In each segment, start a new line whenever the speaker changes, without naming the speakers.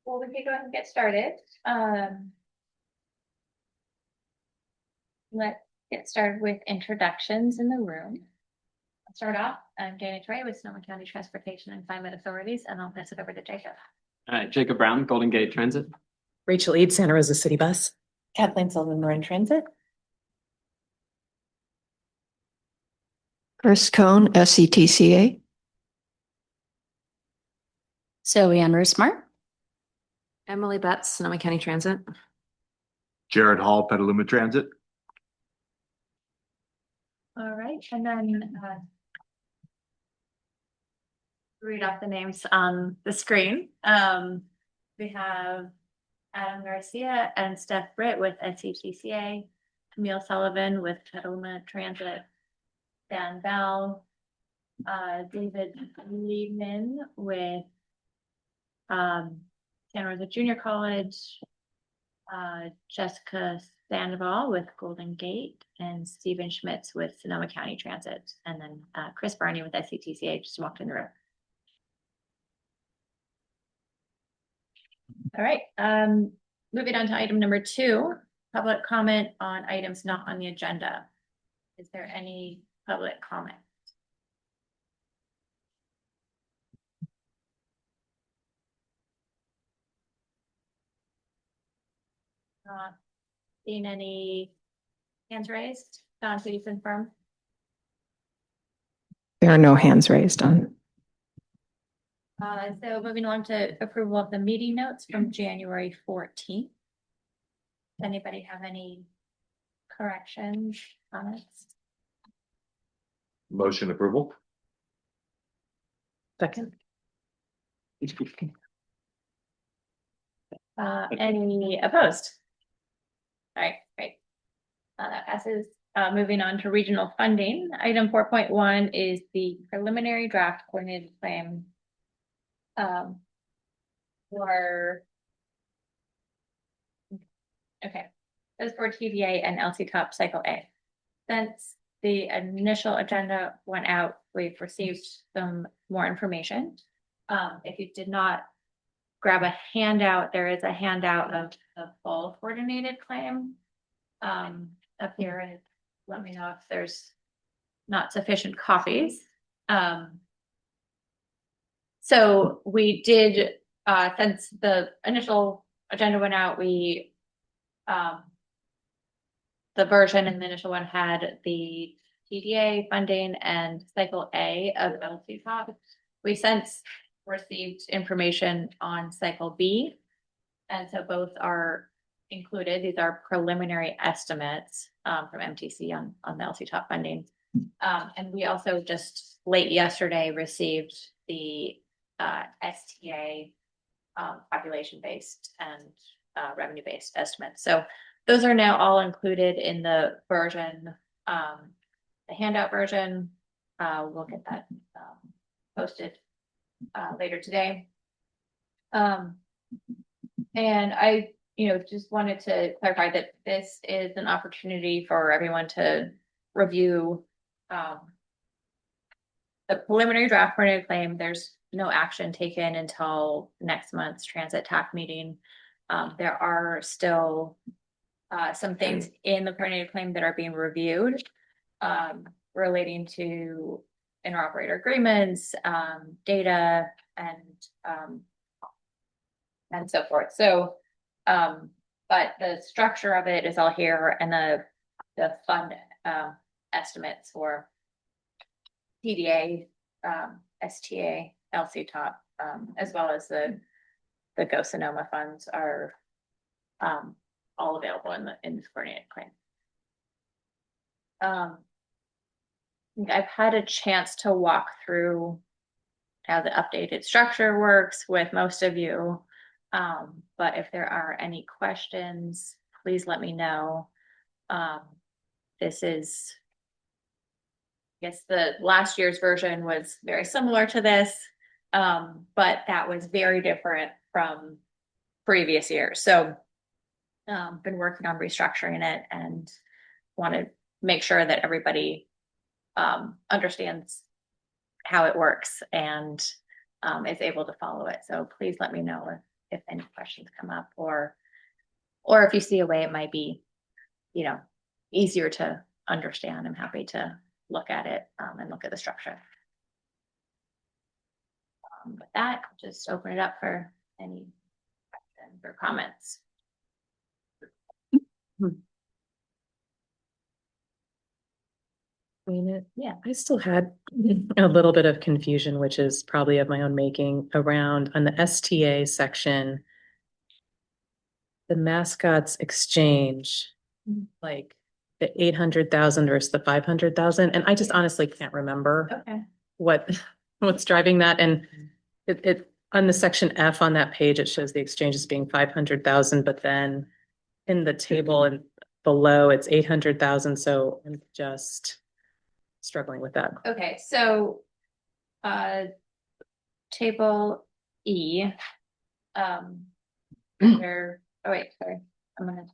Well, we could go ahead and get started. Let's get started with introductions in the room. I'll start off. I'm Danny Trey with Sonoma County Transportation and Climate Authorities, and I'll pass it over to Jacob.
All right, Jacob Brown, Golden Gate Transit.
Rachel Eade, Santa Rosa City Bus.
Kathleen Sullivan, Marin Transit.
Chris Cohn, SCTCA.
Zoe Ann Roosmart.
Emily Betts, Sonoma County Transit.
Jared Hall, Petaluma Transit.
All right, and then read off the names on the screen. We have Adam Garcia and Steph Britt with SCTCA, Camille Sullivan with Petaluma Transit, Dan Bell, David Liebman with Santa Rosa Junior College, Jessica Sandoval with Golden Gate, and Stephen Schmitz with Sonoma County Transit, and then Chris Barney with SCTCA just walked in the room. All right, moving on to item number 2, public comment on items not on the agenda. Is there any public comment? Not seeing any hands raised. Don, could you confirm?
There are no hands raised on.
So moving on to approval of the meeting notes from January 14th. Does anybody have any corrections, comments?
Motion approval.
Second.
Any opposed? All right, great. That passes. Moving on to regional funding. Item 4.1 is the preliminary draft coordinated claim that's for TVA and LC Top Cycle A. Since the initial agenda went out, we've received some more information. If you did not grab a handout, there is a handout of the full coordinated claim up here, and let me know if there's not sufficient copies. So we did, since the initial agenda went out, we the version in the initial one had the TDA funding and Cycle A of LC Top. We since received information on Cycle B, and so both are included. These are preliminary estimates from MTC on the LC Top funding. And we also just late yesterday received the STA population-based and revenue-based estimates. So those are now all included in the version, the handout version. We'll get that posted later today. And I, just wanted to clarify that this is an opportunity for everyone to review the preliminary draft coordinated claim. There's no action taken until next month's transit TAC meeting. There are still some things in the coordinated claim that are being reviewed relating to interoperator agreements, data, and so forth. So, but the structure of it is all here, and the fund estimates for TDA, STA, LC Top, as well as the Go Sonoma funds are all available in this coordinated claim. I've had a chance to walk through how the updated structure works with most of you. But if there are any questions, please let me know. This is, guess the last year's version was very similar to this. But that was very different from previous years. So been working on restructuring it and want to make sure that everybody understands how it works and is able to follow it. So please let me know if any questions come up or if you see a way it might be, easier to understand. I'm happy to look at it and look at the structure. With that, I'll just open it up for any questions or comments.
Yeah, I still had a little bit of confusion, which is probably of my own making, around on the STA section. The mascots exchange, like the 800,000 versus the 500,000, and I just honestly can't remember
Okay.
what's driving that. And it on the section F on that page, it shows the exchange as being 500,000, but then in the table and below it's 800,000. So I'm just struggling with that.
Okay, so table E, under, oh wait, sorry, I'm gonna.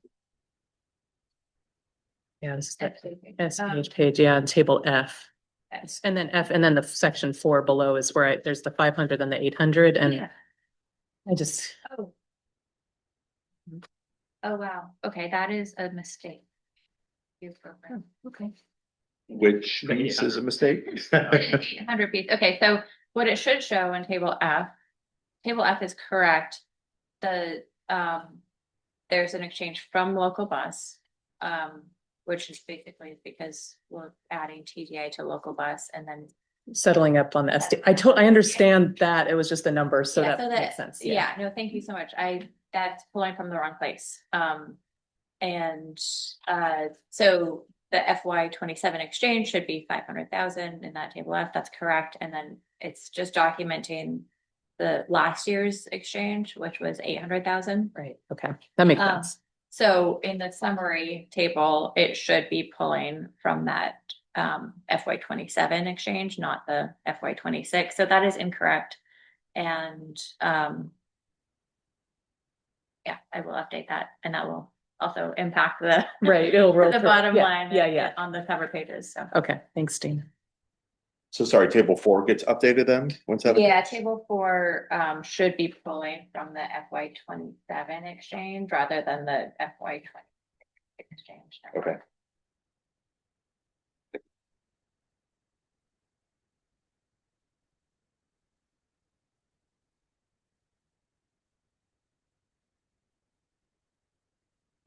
Yeah, this is the SPH page, yeah, and table F. And then F, and then the section 4 below is where there's the 500 and the 800, and
Yeah.
I just,
Oh. Oh, wow. Okay, that is a mistake. Okay.
Which piece is a mistake?
100 piece. Okay, so what it should show in table F is correct. The, there's an exchange from local bus, which is basically because we're adding TDA to local bus and then.
settling up on the SD. I understand that, it was just the number, so
Yeah,
that makes sense.
Yeah, no, thank you so much. That's pulling from the wrong place. So the FY27 exchange should be 500,000 in that table F, that's correct. And then it's just documenting the last year's exchange, which was 800,000.
Right, okay, that makes sense.
So in the summary table, it should be pulling from that FY27 exchange, not the FY26. So that is incorrect. And yeah, I will update that, and that will also impact the
Right, it'll roll
the
through.
bottom
Yeah,
line
yeah.
on the cover pages. So
Okay, thanks, Dean.
So sorry, table 4 gets updated then? What's that?
yeah, table 4 should be pulling from the FY27 exchange rather than the FY26 exchange.
Okay.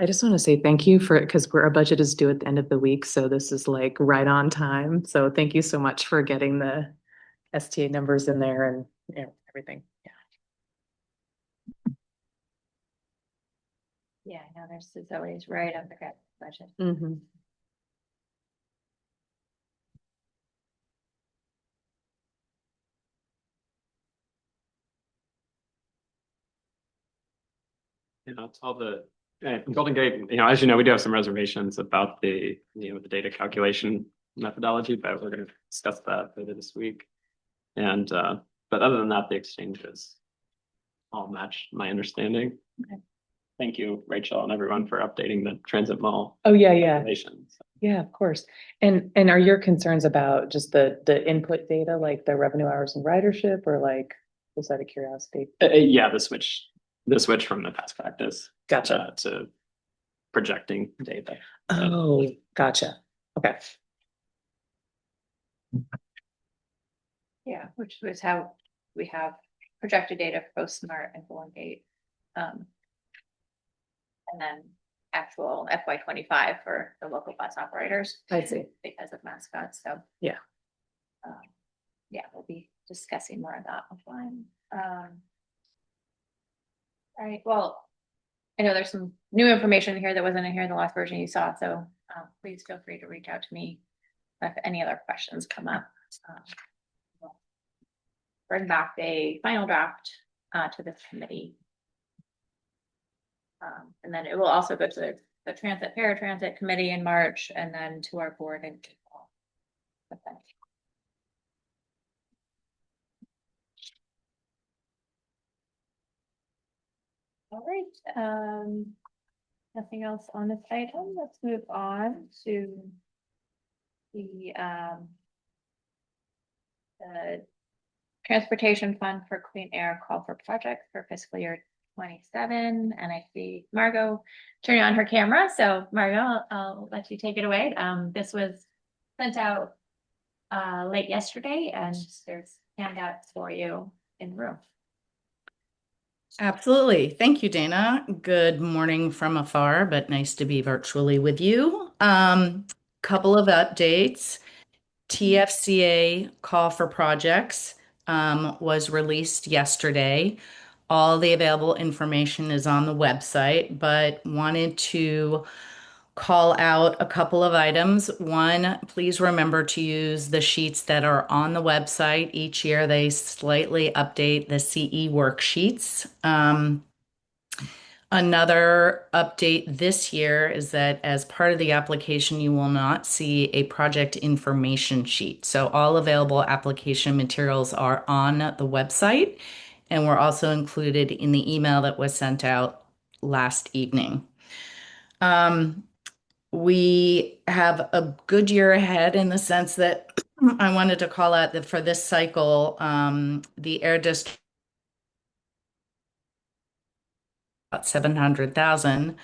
I just want to say thank you for, because our budget is due at the end of the week, so this is like right on time. So thank you so much for getting the STA numbers in there and everything.
Yeah, I know this is always right on the budget.
Mm-hmm.
It's all the Golden Gate, as you know, we do have some reservations about the the data calculation methodology, but we're going to discuss that later this week. And but other than that, the exchanges all match my understanding.
Okay.
Thank you, Rachel, and everyone for updating the transit mall.
Oh, yeah.
Calculations.
Yeah, of course. And are your concerns about just the input data, like the revenue hours and ridership, or like, just out of curiosity?
Yeah, the switch from the past practice.
Gotcha.
To projecting data.
Oh, gotcha. Okay.
Yeah, which was how we have projected data for both Smart and Golden Gate. And then actual FY25 for the local bus operators.
I see.
Because of mascots, so.
Yeah.
Yeah, we'll be discussing more of that offline. All right, well, I know there's some new information here that wasn't in here in the last version you saw, so please feel free to reach out to me if any other questions come up. We'll bring back a final draft to this committee. And then it will also go to the paratransit committee in March, and then to our board in April. Okay. All right, nothing else on this item. Let's move on to the Transportation Fund for Clean Air Call for Projects for fiscal year 27. And I see Margot turning on her camera. So Margot, I'll let you take it away. This was sent out late yesterday and there's handouts for you in the room.
Absolutely. Thank you, Dana. Good morning from afar, but nice to be virtually with you. Couple of updates. TFCA call for projects was released yesterday. All the available information is on the website, but wanted to call out a couple of items. One, please remember to use the sheets that are on the website. Each year they slightly update the CE worksheets. Another update this year is that as part of the application, you will not see a project information sheet. So all available application materials are on the website and were also included in the email that was sent out last evening. We have a good year ahead in the sense that I wanted to call out that for this cycle, the Air District about 700,000,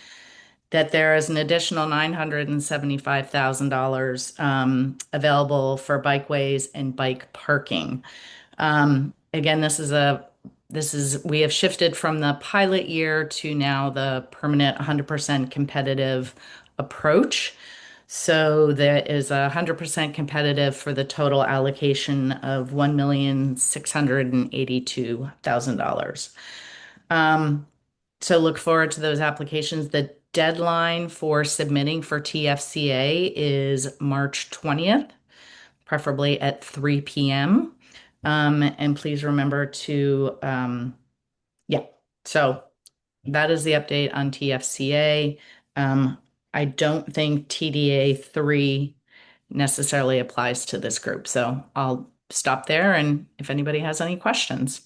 that there is an additional $975,000 available for bikeways and bike parking. Again, we have shifted from the pilot year to now the permanent 100% competitive approach. So there is 100% competitive for the total allocation of $1,682,000. So look forward to those applications. The deadline for submitting for TFCA is March 20th, preferably at 3 p.m. And please remember to, so that is the update on TFCA. I don't think TDA 3 necessarily applies to this group. So I'll stop there. And if anybody has any questions.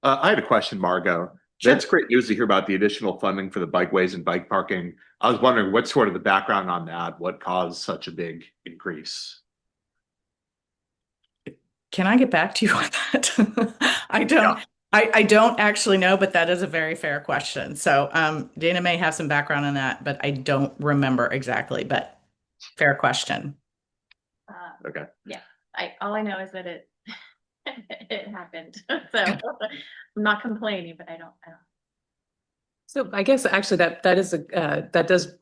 I had a question, Margot.
Sure.
That's great news to hear about the additional funding for the bikeways and bike parking. I was wondering what's sort of the background on that? What caused such a big increase?
Can I get back to you on that? I don't actually know, but that is a very fair question. So Dana may have some background on that, but I don't remember exactly, but fair question.
Okay.
Yeah, all I know is that it it happened. So I'm not complaining, but I don't.
So I guess actually that does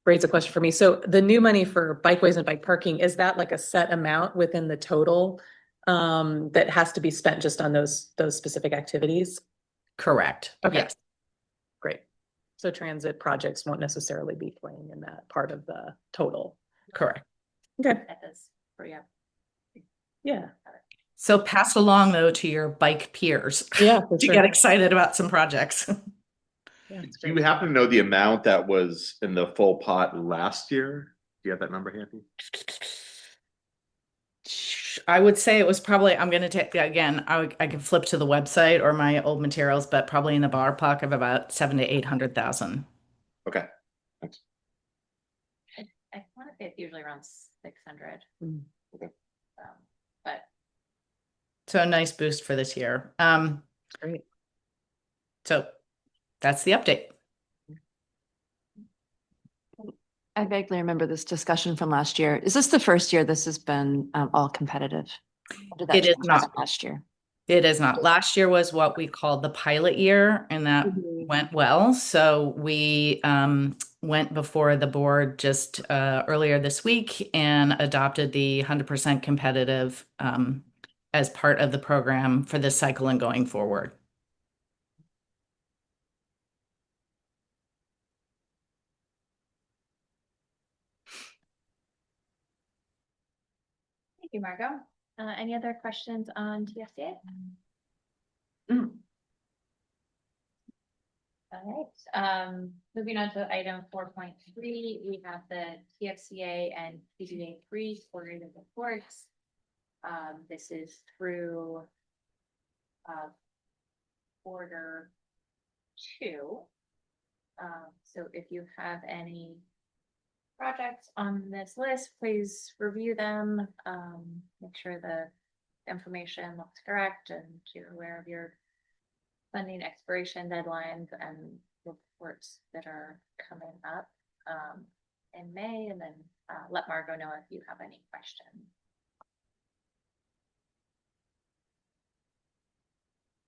raise a question for me. So the new money for bikeways and bike parking, is that like a set amount within the total that has to be spent just on those specific activities?
Correct.
Okay.
Yes.
Great. So transit projects won't necessarily be playing in that part of the total.
Correct.
Okay.
That does for you.
Yeah.
So pass along though to your bike peers
Yeah, for
to
sure.
get excited about some projects.
Yeah, it's
Do you
great.
happen to know the amount that was in the full pot last year? Do you have that number handy?
I would say it was probably, I'm going to take, again, I can flip to the website or my old materials, but probably in the ballpark of about 700,000 to 800,000.
Okay. Thanks.
I want to say it's usually around 600.
Okay.
But
So a nice boost for this year.
Great.
So that's the update.
I vaguely remember this discussion from last year. Is this the first year this has been all competitive? Or did that
It is
change
not.
last year?
It is not. Last year was what we called the pilot year, and that went well. So we went before the board just earlier this week and adopted the 100% competitive as part of the program for this cycle and going forward.
thank you, Margot. Any other questions on TFCA? All right, moving on to item 4.3, we have the TFCA and TDA3 quarterly reports. This is through quarter 2. So if you have any projects on this list, please review them. Make sure the information looks correct and you're aware of your funding expiration deadlines and reports that are coming up in May, and then let Margot know if you have any questions.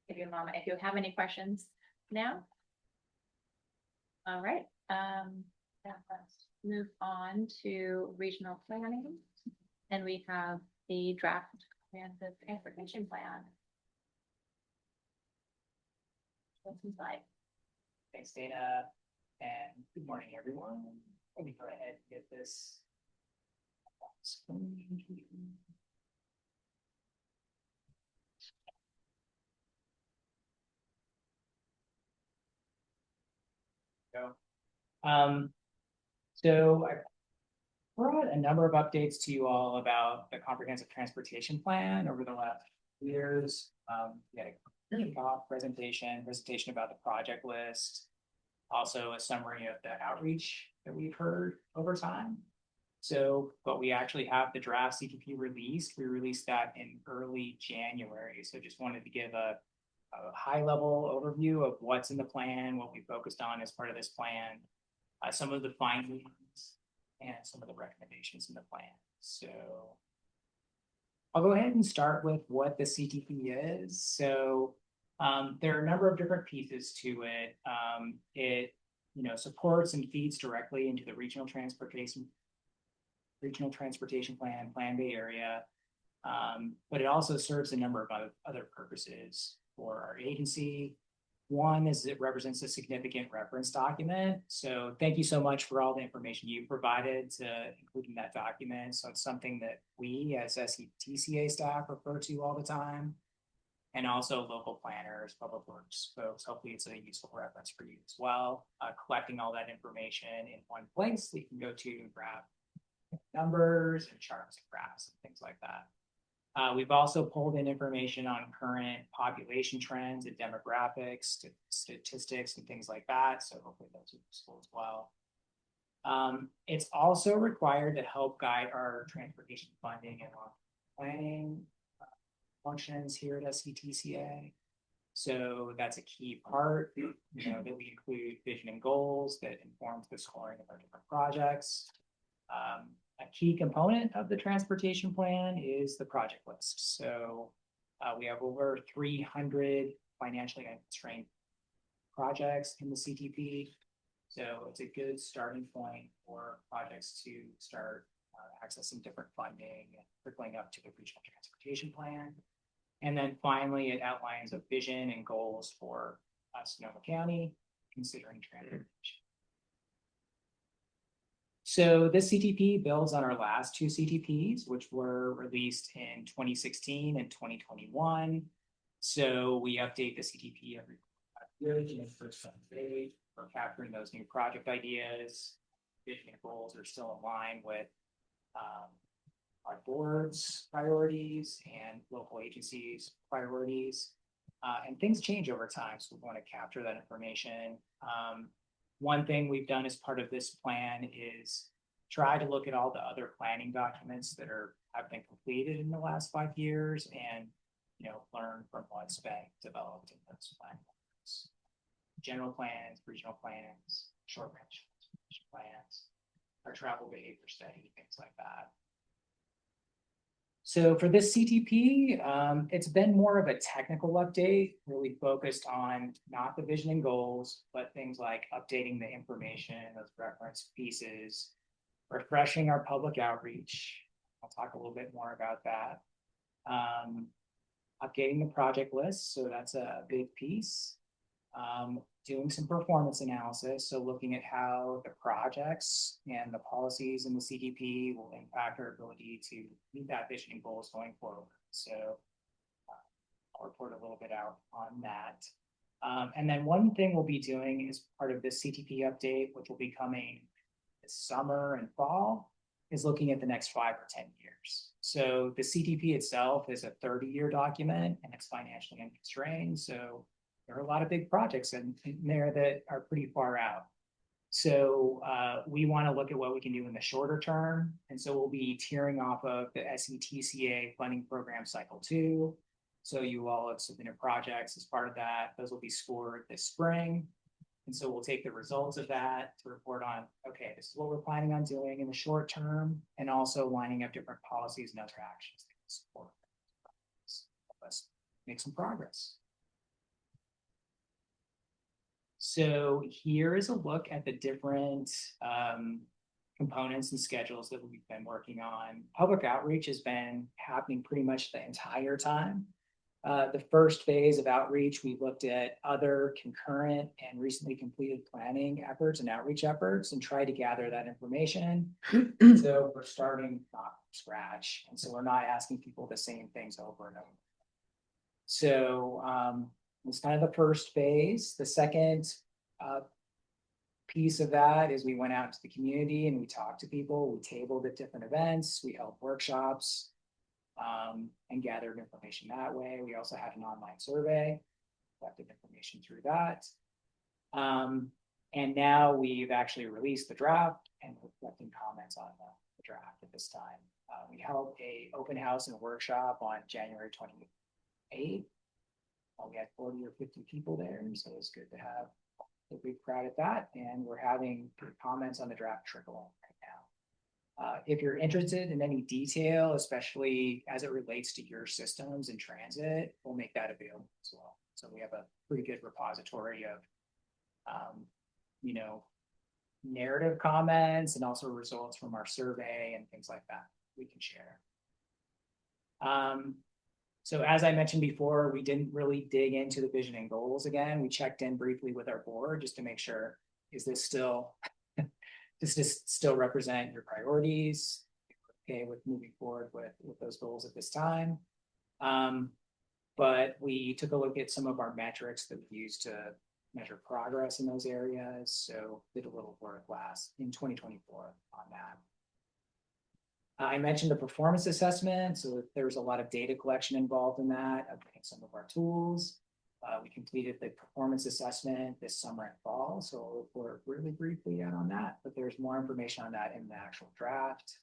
Give you a moment if you have any questions now. All right, let's move on to regional planning, and we have the draft comprehensive transportation plan. What's inside?
Thanks, Dana, and good morning, everyone. Let me go ahead and get this. So I brought a number of updates to you all about the comprehensive transportation plan over the last years. We had a kickoff presentation about the project list, also a summary of the outreach that we've heard over time. So, but we actually have the draft CTP released. We released that in early January. So just wanted to give a high level overview of what's in the plan, what we focused on as part of this plan, some of the findings and some of the recommendations in the plan. So I'll go ahead and start with what the CTP is. So there are a number of different pieces to it. It supports and feeds directly into the regional transportation plan, Plan Bay Area, but it also serves a number of other purposes for our agency. One is it represents a significant reference document. So thank you so much for all the information you provided to including that document. So it's something that we as SCTCA staff refer to all the time, and also local planners, public works folks. Hopefully it's a useful reference for you as well. Collecting all that information in one place that you can go to and grab numbers and charts and graphs and things like that. We've also pulled in information on current population trends and demographics, statistics, and things like that. So hopefully those are useful as well. It's also required to help guide our transportation funding and planning functions here at SCTCA. So that's a key part, that we include vision and goals that informs the scoring of our different projects. A key component of the transportation plan is the project list. So we have over 300 financially unconstrained projects in the CTP. So it's a good starting point for projects to start accessing different funding and trickling up to the regional transportation plan. And then finally, it outlines a vision and goals for Sonoma County, considering transportation. So this CTP builds on our last 2 CTPs, which were released in 2016 and 2021. So we update the CTP every 5 years in the first phase. We're capturing those new project ideas. Vision and goals are still in line with our board's priorities and local agencies' priorities. And things change over time, so we want to capture that information. One thing we've done as part of this plan is try to look at all the other planning documents that have been completed in the last 5 years and learn from what's been developed in those plans. General plans, regional plans, short range plans, our travel behavior study, things like that. So for this CTP, it's been more of a technical update, really focused on not the vision and goals, but things like updating the information, those reference pieces, refreshing our public outreach. I'll talk a little bit more about that. Updating the project list, so that's a big piece. Doing some performance analysis, so looking at how the projects and the policies in the CTP will impact our ability to meet that vision and goals going forward. So I'll report a little bit out on that. And then one thing we'll be doing as part of this CTP update, which will be coming this summer and fall, is looking at the next 5 or 10 years. So the CTP itself is a 30-year document and it's financially unconstrained. So there are a lot of big projects in there that are pretty far out. So we want to look at what we can do in the shorter term. And so we'll be tearing off of the SCTCA funding program cycle 2. So you all have submitted projects as part of that. Those will be scored this spring. And so we'll take the results of that to report on, okay, this is what we're planning on doing in the short term, and also lining up different policies and other actions that can support help us make some progress. So here is a look at the different components and schedules that we've been working on. Public outreach has been happening pretty much the entire time. The first phase of outreach, we looked at other concurrent and recently completed planning efforts and outreach efforts and tried to gather that information. So we're starting not from scratch. And so we're not asking people the same things over and over. So it's kind of the first phase. The second piece of that is we went out to the community and we talked to people. We tabled at different events. We held workshops. And gathered information that way. We also had an online survey, collected information through that. And now we've actually released the draft and we're collecting comments on the draft at this time. We held an open house and a workshop on January 28th. We had 40 or 50 people there, so it's good to have a big crowd at that. And we're having comments on the draft trickle right now. If you're interested in any detail, especially as it relates to your systems and transit, we'll make that available as well. So we have a pretty good repository of, narrative comments and also results from our survey and things like that we can share. So as I mentioned before, we didn't really dig into the vision and goals again. We checked in briefly with our board just to make sure, is this still... Does this still represent your priorities? Okay, with moving forward with those goals at this time. But we took a look at some of our metrics that we use to measure progress in those areas. So did a little work in 2024 on that. I mentioned the performance assessment. So there's a lot of data collection involved in that, updating some of our tools. We completed the performance assessment this summer and fall, so I'll report really briefly on that, but there's more information on that in the actual draft.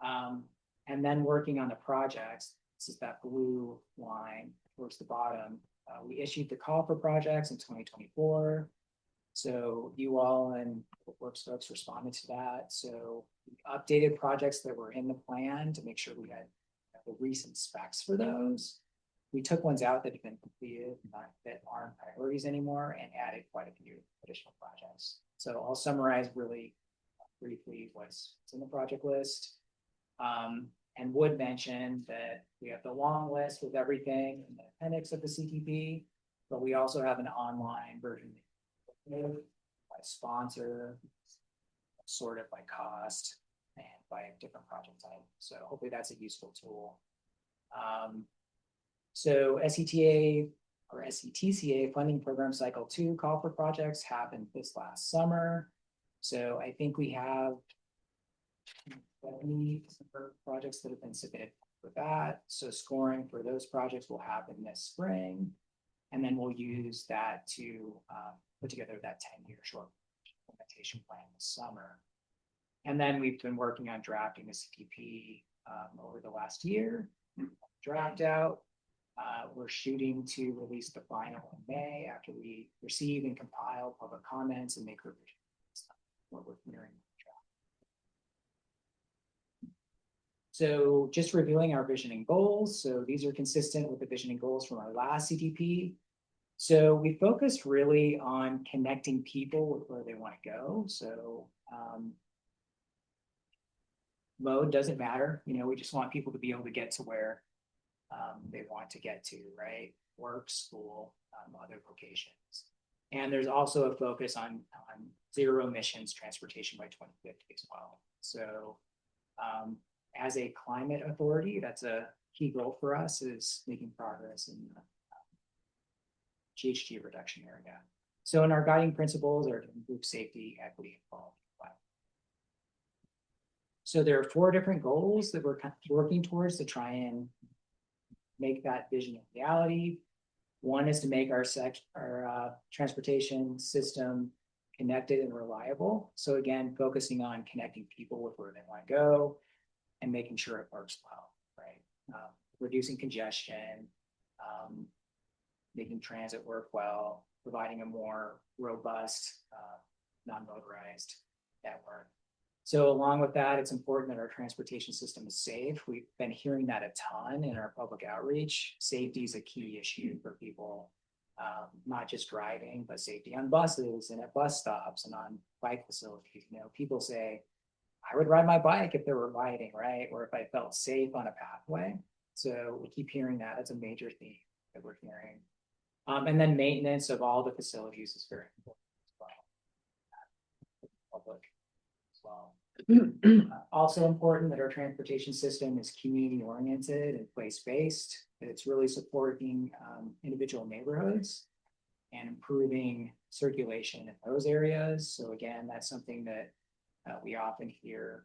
And then working on the projects, this is that blue line towards the bottom. We issued the call for projects in 2024. So you all and Works folks responded to that. So we updated projects that were in the plan to make sure we had the recent specs for those. We took ones out that have been completed, that aren't priorities anymore, and added quite a few additional projects. So I'll summarize really briefly what's in the project list. And would mention that we have the long list with everything in the appendix of the CTP, but we also have an online version by sponsor, sorted by cost, and by different project type. So hopefully that's a useful tool. So SCTA or SCTCA funding program cycle 2 call for projects happened this last summer. So I think we have 70 projects that have been submitted for that. So scoring for those projects will happen this spring. And then we'll use that to put together that 10-year short implementation plan this summer. And then we've been working on drafting the CTP over the last year. Draft out. We're shooting to release the final in May after we receive and compile public comments and make revisions. What we're hearing. So just reviewing our vision and goals. So these are consistent with the vision and goals from our last CTP. So we focused really on connecting people with where they want to go. So mode doesn't matter. We just want people to be able to get to where they want to get to, right? Work, school, other locations. And there's also a focus on zero emissions transportation by 2050 as well. So as a climate authority, that's a key goal for us, is making progress in GHG reduction area. So in our guiding principles are to improve safety, equity, and quality of life. So there are 4 different goals that we're kind of working towards to try and make that vision a reality. One is to make our transportation system connected and reliable. So again, focusing on connecting people with where they want to go and making sure it works well, right? Reducing congestion, making transit work well, providing a more robust, non-motorized network. So along with that, it's important that our transportation system is safe. We've been hearing that a ton in our public outreach. Safety is a key issue for people, not just driving, but safety on buses and at bus stops and on bike facilities. You know, people say, I would ride my bike if there were lighting, right? Or if I felt safe on a pathway. So we keep hearing that. It's a major theme that we're hearing. And then maintenance of all the facilities is very important as well. Public as well. Also important that our transportation system is community oriented and place based. That it's really supporting individual neighborhoods and improving circulation in those areas. So again, that's something that we often hear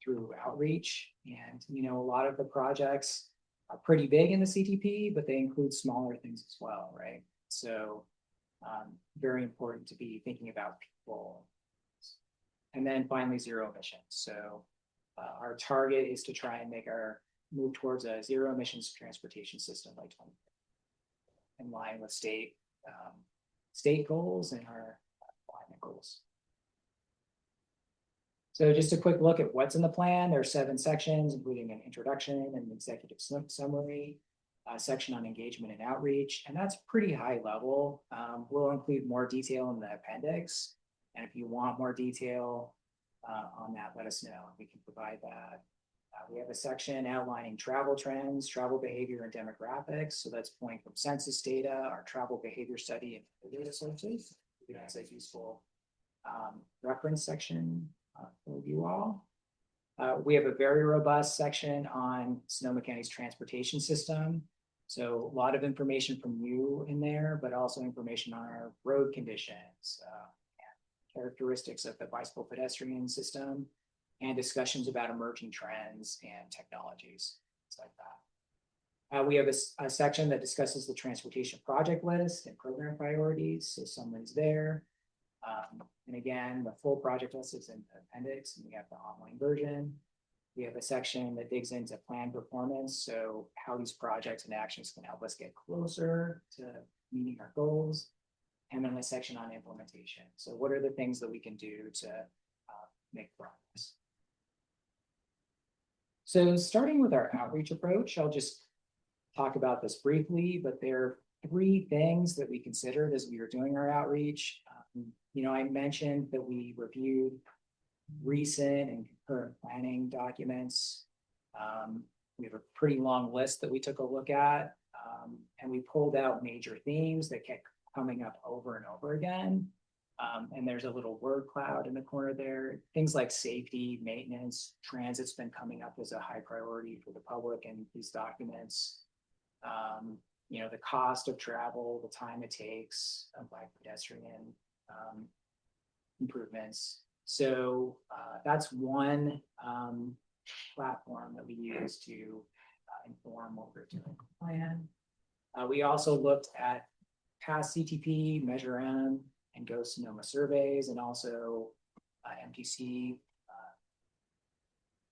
through outreach. And you know, a lot of the projects are pretty big in the CTP, but they include smaller things as well, right? So very important to be thinking about people. And then finally, zero emissions. So our target is to try and move towards a zero emissions transportation system by 2030, in line with state goals and our climate goals. So just a quick look at what's in the plan. There are 7 sections, including an introduction and an executive summary, a section on engagement and outreach, and that's pretty high level. We'll include more detail in the appendix. And if you want more detail on that, let us know. We can provide that. We have a section outlining travel trends, travel behavior, and demographics. So that's pulling from census data, our travel behavior study, and data sources. That's a useful reference section for you all. We have a very robust section on Sonoma County's transportation system. So a lot of information from you in there, but also information on our road conditions, characteristics of the bicycle pedestrian system, and discussions about emerging trends and technologies, things like that. We have a section that discusses the transportation project list and program priorities. So someone's there. And again, the full project list is in the appendix, and we have the online version. We have a section that digs into plan performance. So how these projects and actions can help us get closer to meeting our goals. And then a section on implementation. So what are the things that we can do to make progress? So starting with our outreach approach, I'll just talk about this briefly, but there are 3 things that we considered as we were doing our outreach. You know, I mentioned that we reviewed recent and concurrent planning documents. We have a pretty long list that we took a look at, and we pulled out major themes that kept coming up over and over again. And there's a little word cloud in the corner there. Things like safety, maintenance, transit's been coming up as a high priority for the public in these documents. You know, the cost of travel, the time it takes by pedestrian improvements. So that's one platform that we use to inform what we're doing with the plan. We also looked at past CTP, Measure M, and Go Sonoma surveys, and also MTC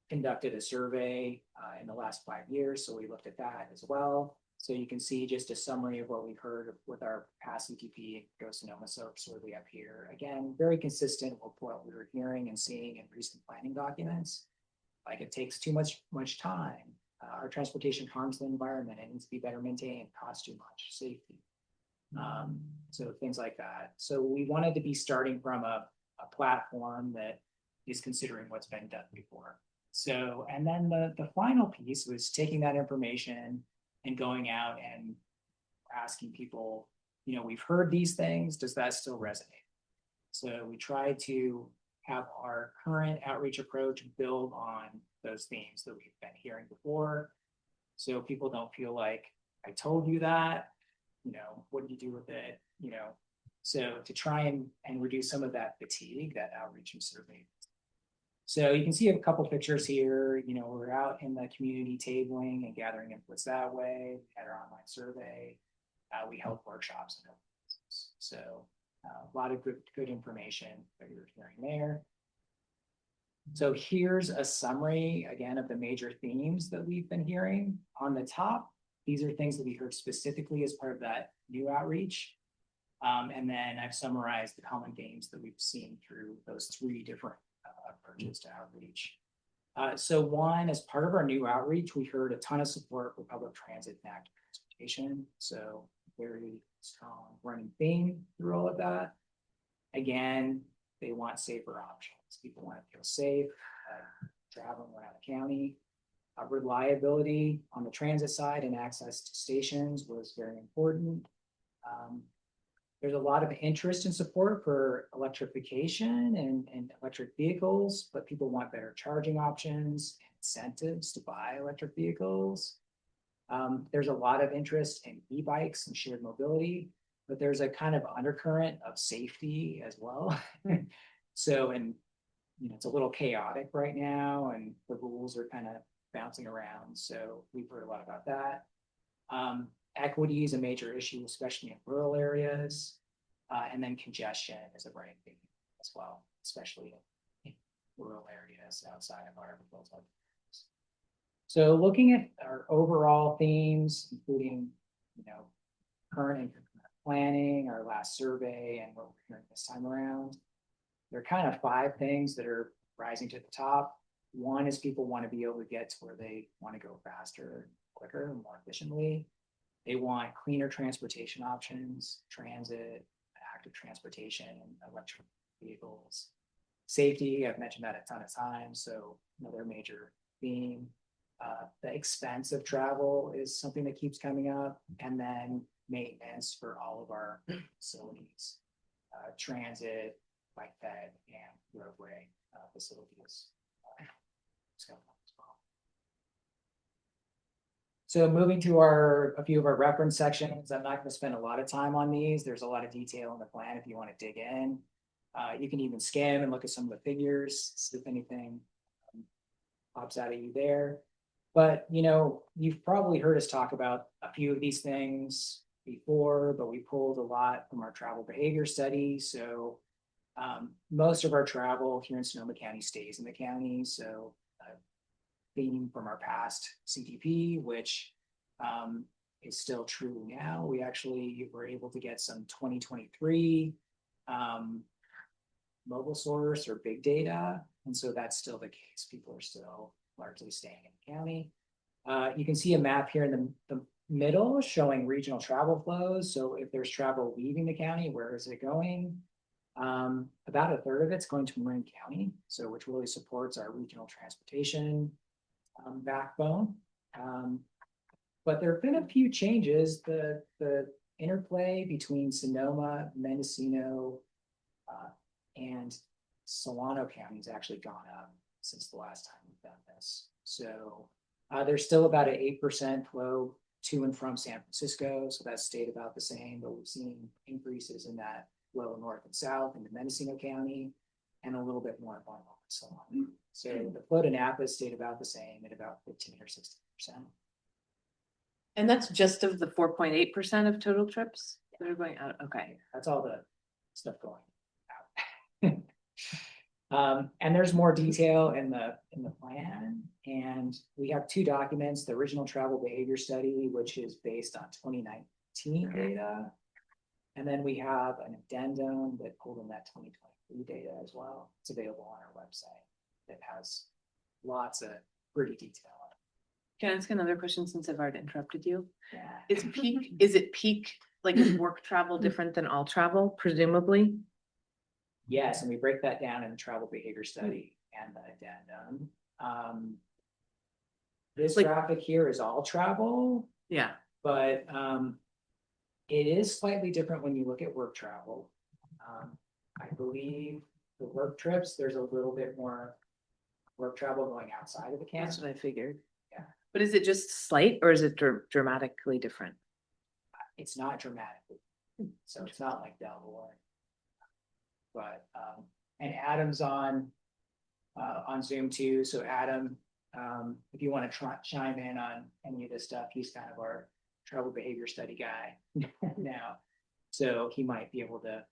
conducted a survey in the last 5 years. So we looked at that as well. So you can see just a summary of what we've heard with our past CTP Go Sonoma survey up here. Again, very consistent with what we were hearing and seeing in recent planning documents. Like, it takes too much time. Our transportation harms the environment. It needs to be better maintained, costs too much, safety. So things like that. So we wanted to be starting from a platform that is considering what's been done before. So, and then the final piece was taking that information and going out and asking people, you know, we've heard these things, does that still resonate? So we try to have our current outreach approach build on those themes that we've been hearing before. So people don't feel like, I told you that, what do you do with it? So to try and reduce some of that fatigue, that outreach and survey. So you can see a couple pictures here. We're out in the community tabling and gathering inputs that way. We had our online survey. We held workshops and so a lot of good information that you're hearing there. So here's a summary again of the major themes that we've been hearing. On the top, these are things that we heard specifically as part of that new outreach. And then I've summarized the common themes that we've seen through those 3 different approaches to outreach. So one, as part of our new outreach, we heard a ton of support for public transit and active transportation. So very strong running theme through all of that. Again, they want safer options. People want to feel safe traveling around the county. Reliability on the transit side and access to stations was very important. There's a lot of interest and support for electrification and electric vehicles, but people want better charging options, incentives to buy electric vehicles. There's a lot of interest in e-bikes and shared mobility, but there's a kind of undercurrent of safety as well. So, it's a little chaotic right now, and the rules are kind of bouncing around. So we've heard a lot about that. Equity is a major issue, especially in rural areas. And then congestion is a running theme as well, especially in rural areas outside of our built up. So looking at our overall themes, including, current and planning, our last survey, and what we're hearing this time around, there are kind of 5 things that are rising to the top. One is people want to be able to get to where they want to go faster, quicker, and more efficiently. They want cleaner transportation options, transit, active transportation, electric vehicles. Safety, I've mentioned that a ton of times, so another major theme. The expense of travel is something that keeps coming up, and then maintenance for all of our facilities, transit, bike fed, and roadway facilities. So moving to a few of our reference sections, I'm not going to spend a lot of time on these. There's a lot of detail in the plan if you want to dig in. You can even skim and look at some of the figures, if anything pops out at you there. But, you've probably heard us talk about a few of these things before, but we pulled a lot from our travel behavior study. So most of our travel here in Sonoma County stays in the county. So theme from our past CTP, which is still true now. We actually were able to get some 2023 mobile source or big data. And so that's still the case. People are still largely staying in the county. You can see a map here in the middle showing regional travel flows. So if there's travel leaving the county, where is it going? About a third of it's going to Marin County, so which really supports our regional transportation backbone. But there have been a few changes. The interplay between Sonoma, Mendocino, and Solano County has actually gone up since the last time we've done this. So there's still about an 8% flow to and from San Francisco, so that's stayed about the same, but we've seen increases in that flow north and south into Mendocino County, and a little bit more on Solano. So the flow to Napa stayed about the same at about 15 or 16%.
And that's just of the 4.8% of total trips that are going out. Okay.
That's all the stuff going out. And there's more detail in the plan. And we have 2 documents, the original travel behavior study, which is based on 2019 data. And then we have an addendum that pulled in that 2023 data as well. It's available on our website that has lots of pretty detail on it.
Can I ask another question since I've already interrupted you?
Yeah.
Is it peak, like is work travel different than all travel, presumably?
Yes, and we break that down in the travel behavior study and the addendum. This graphic here is all travel.
Yeah.
But it is slightly different when you look at work travel. I believe the work trips, there's a little bit more work travel going outside of the campus.
That's what I figured.
Yeah.
But is it just slight or is it dramatically different?
It's not dramatic. So it's not like Delaware. But, and Adam's on Zoom too. So Adam, if you want to chime in on any of this stuff, he's kind of our trouble behavior study guy now. So he might be able to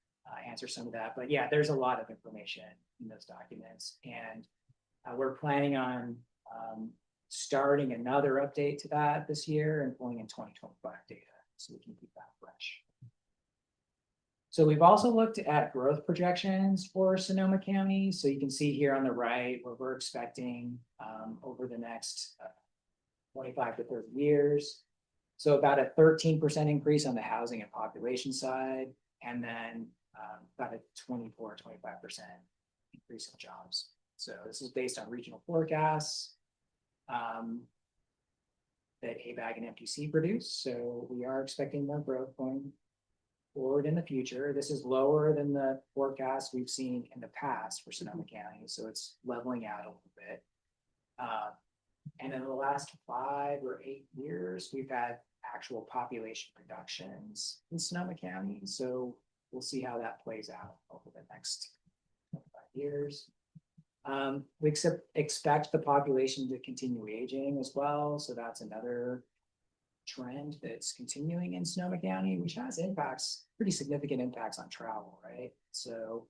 answer some of that. But yeah, there's a lot of information in those documents. And we're planning on starting another update to that this year and pulling in 2025 data so we can keep that fresh. So we've also looked at growth projections for Sonoma County. So you can see here on the right what we're expecting over the next 25 to 30 years. So about a 13% increase on the housing and population side, and then about a 24, 25% increase in jobs. So this is based on regional forecasts that ABAG and MTC produce. So we are expecting more growth going forward in the future. This is lower than the forecast we've seen in the past for Sonoma County. So it's leveling out a little bit. And in the last 5 or 8 years, we've had actual population reductions in Sonoma County. So we'll see how that plays out over the next 5 years. We expect the population to continue aging as well. So that's another trend that's continuing in Sonoma County, which has impacts, pretty significant impacts on travel, right? So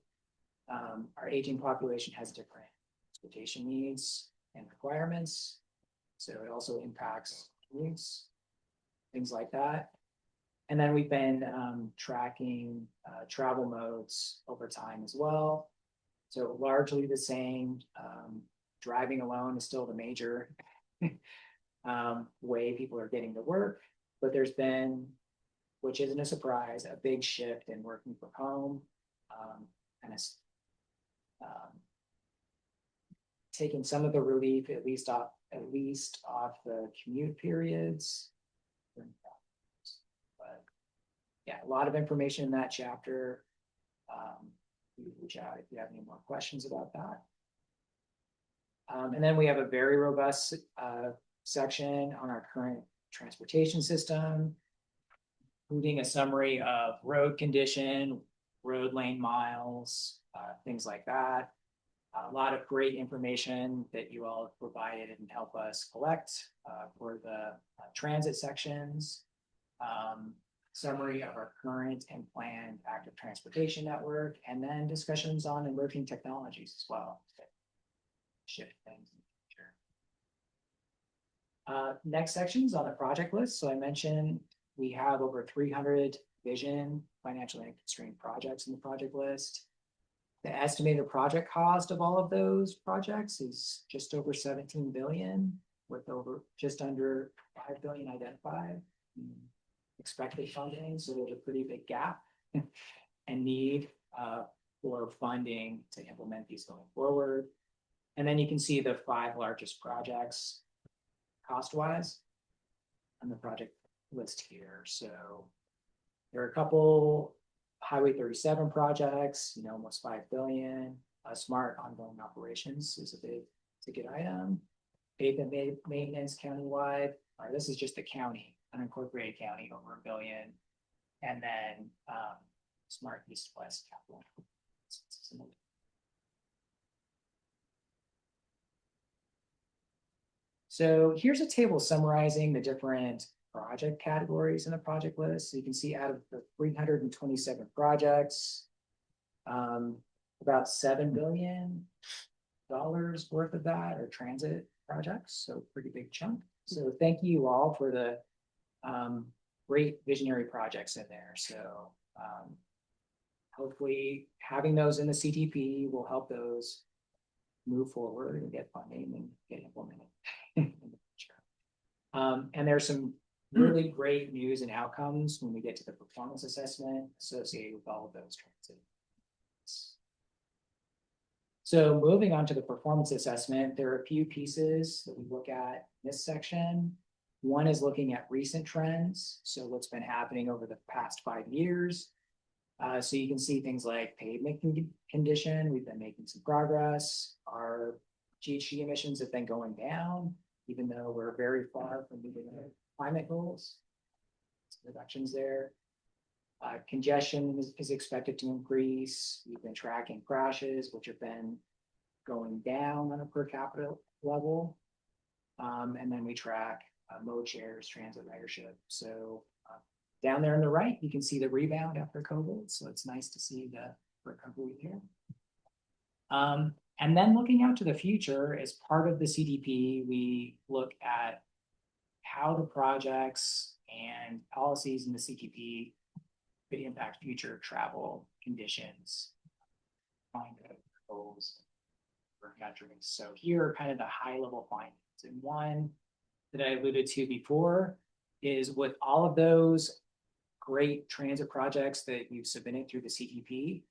our aging population has different transportation needs and requirements. So it also impacts commutes, things like that. And then we've been tracking travel modes over time as well. So largely the same. Driving alone is still the major way people are getting to work, but there's been, which isn't a surprise, a big shift in working from home, and it's taking some of the relief at least off the commute periods. But yeah, a lot of information in that chapter. Reach out if you have any more questions about that. And then we have a very robust section on our current transportation system, including a summary of road condition, road lane miles, things like that. A lot of great information that you all have provided and help us collect for the transit sections. Summary of our current and planned active transportation network, and then discussions on emerging technologies as well. Shift things in the future. Next section's on the project list. So I mentioned we have over 300 vision, financially constrained projects in the project list. The estimated project cost of all of those projects is just over 17 billion, with over just under 5 billion identified. Expected funding, so there's a pretty big gap and need for funding to implement these going forward. And then you can see the 5 largest projects cost-wise on the project list here. So there are a couple Highway 37 projects, almost 5 billion. Smart ongoing operations is a big ticket item. Pavement maintenance countywide. This is just the county. Unincorporated county over 1 billion, and then smart east-west capital. So here's a table summarizing the different project categories in the project list. So you can see out of the 327 projects, about $7 billion worth of that are transit projects. So pretty big chunk. So thank you all for the great visionary projects in there. So hopefully having those in the CTP will help those move forward and get funding and get implemented in the future. And there's some really great news and outcomes when we get to the performance assessment associated with all of those transit. So moving on to the performance assessment, there are a few pieces that we look at in this section. One is looking at recent trends. So what's been happening over the past 5 years. So you can see things like pavement condition. We've been making some progress. Our GHG emissions have been going down, even though we're very far from meeting our climate goals. reductions there. Congestion is expected to increase. We've been tracking crashes, which have been going down on a per capita level. And then we track mode shares, transit ridership. So down there on the right, you can see the rebound after COVID. So it's nice to see the recovery here. And then looking out to the future, as part of the CDP, we look at how the projects and policies in the CDP could impact future travel conditions, find goals, or metrics. So here are kind of the high level findings. And one that I alluded to before is with all of those great transit projects that you've submitted through the CDP,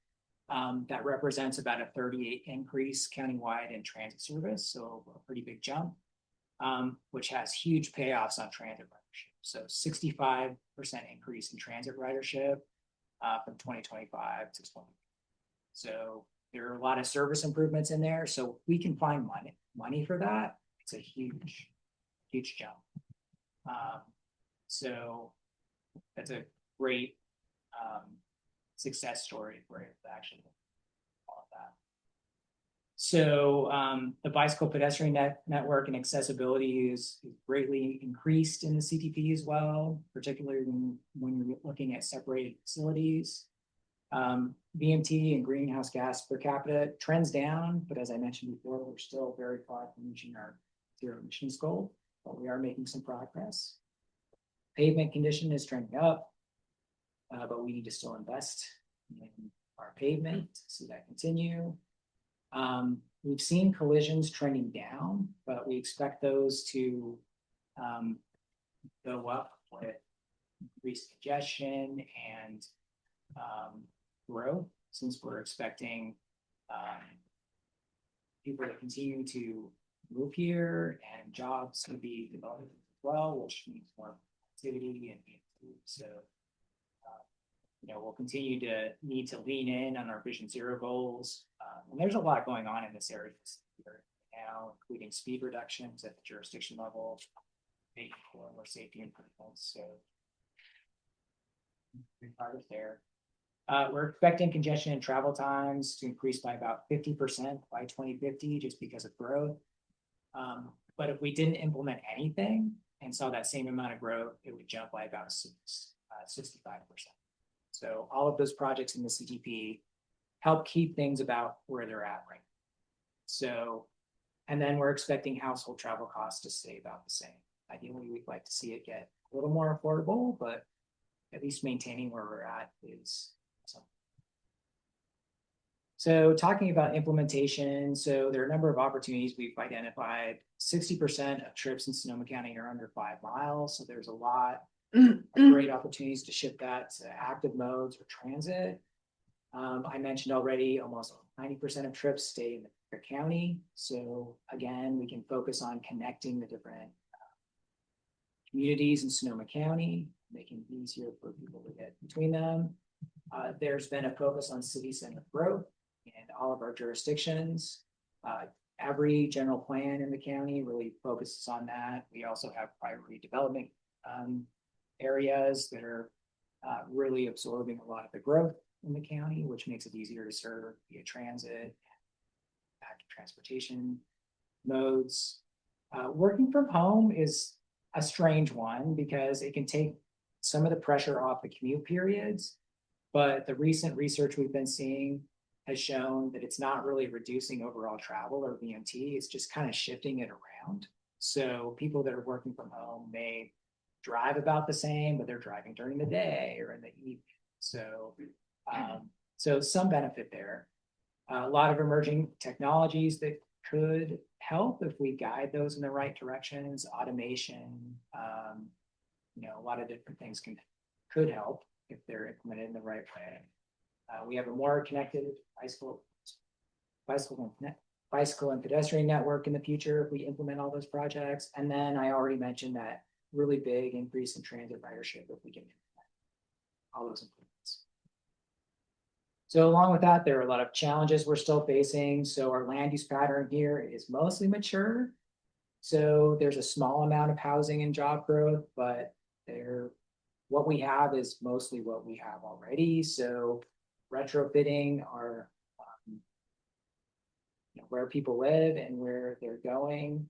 that represents about a 38 increase countywide in transit service. So a pretty big jump, which has huge payoffs on transit ridership. So 65% increase in transit ridership from 2025 to 20. So there are a lot of service improvements in there. So we can find money for that. It's a huge jump. So that's a great success story for it, actually. All of that. So the bicycle pedestrian network and accessibility is greatly increased in the CTP as well, particularly when you're looking at separated facilities. BMT and greenhouse gas per capita trends down, but as I mentioned before, we're still very far from reaching our zero emissions goal, but we are making some progress. Pavement condition is trending up, but we need to still invest in our pavement to see that continue. We've seen collisions trending down, but we expect those to go up with increased congestion and growth, since we're expecting people to continue to move here and jobs to be developed as well, which means more activity and so we'll continue to need to lean in on our Vision Zero goals. And there's a lot going on in this area now, including speed reductions at the jurisdiction level, making for more safety improvements. So progress there. We're expecting congestion and travel times to increase by about 50% by 2050 just because of growth. But if we didn't implement anything and saw that same amount of growth, it would jump by about 65%. So all of those projects in the CTP help keep things about where they're at right now. So, and then we're expecting household travel costs to stay about the same. Ideally, we'd like to see it get a little more affordable, but at least maintaining where we're at is something. So talking about implementation, so there are a number of opportunities we've identified. 60% of trips in Sonoma County are under 5 miles. So there's a lot of great opportunities to shift that to active modes or transit. I mentioned already almost 90% of trips stay in the county. So again, we can focus on connecting the different communities in Sonoma County, making it easier for people to get between them. There's been a focus on city center growth in all of our jurisdictions. Every general plan in the county really focuses on that. We also have priority development areas that are really absorbing a lot of the growth in the county, which makes it easier to serve via transit, active transportation modes. Working from home is a strange one because it can take some of the pressure off the commute periods, but the recent research we've been seeing has shown that it's not really reducing overall travel or VMT, it's just kind of shifting it around. So people that are working from home may drive about the same, but they're driving during the day or in the evening. So, so some benefit there. A lot of emerging technologies that could help if we guide those in the right directions. Automation, a lot of different things could help if they're implemented in the right way. We have a more connected bicycle and pedestrian network in the future if we implement all those projects. And then I already mentioned that really big increase in transit ridership if we can implement all those improvements. So along with that, there are a lot of challenges we're still facing. So our land use pattern here is mostly mature. So there's a small amount of housing and job growth, but they're what we have is mostly what we have already, so retrofitting our where people live and where they're going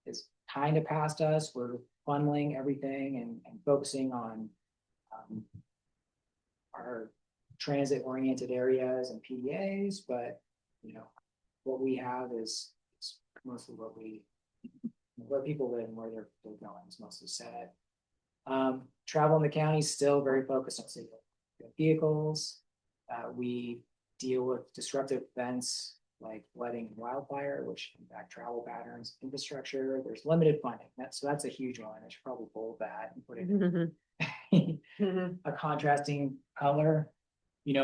is kind of past us. We're funneling everything and focusing on our transit-oriented areas and PDAs, but what we have is mostly where people live and where they're going is mostly said. Travel in the county is still very focused on single vehicles. We deal with disruptive events like flooding and wildfire, which impact travel patterns, infrastructure. There's limited funding. So that's a huge one. I should probably bold that and put it in a contrasting color. We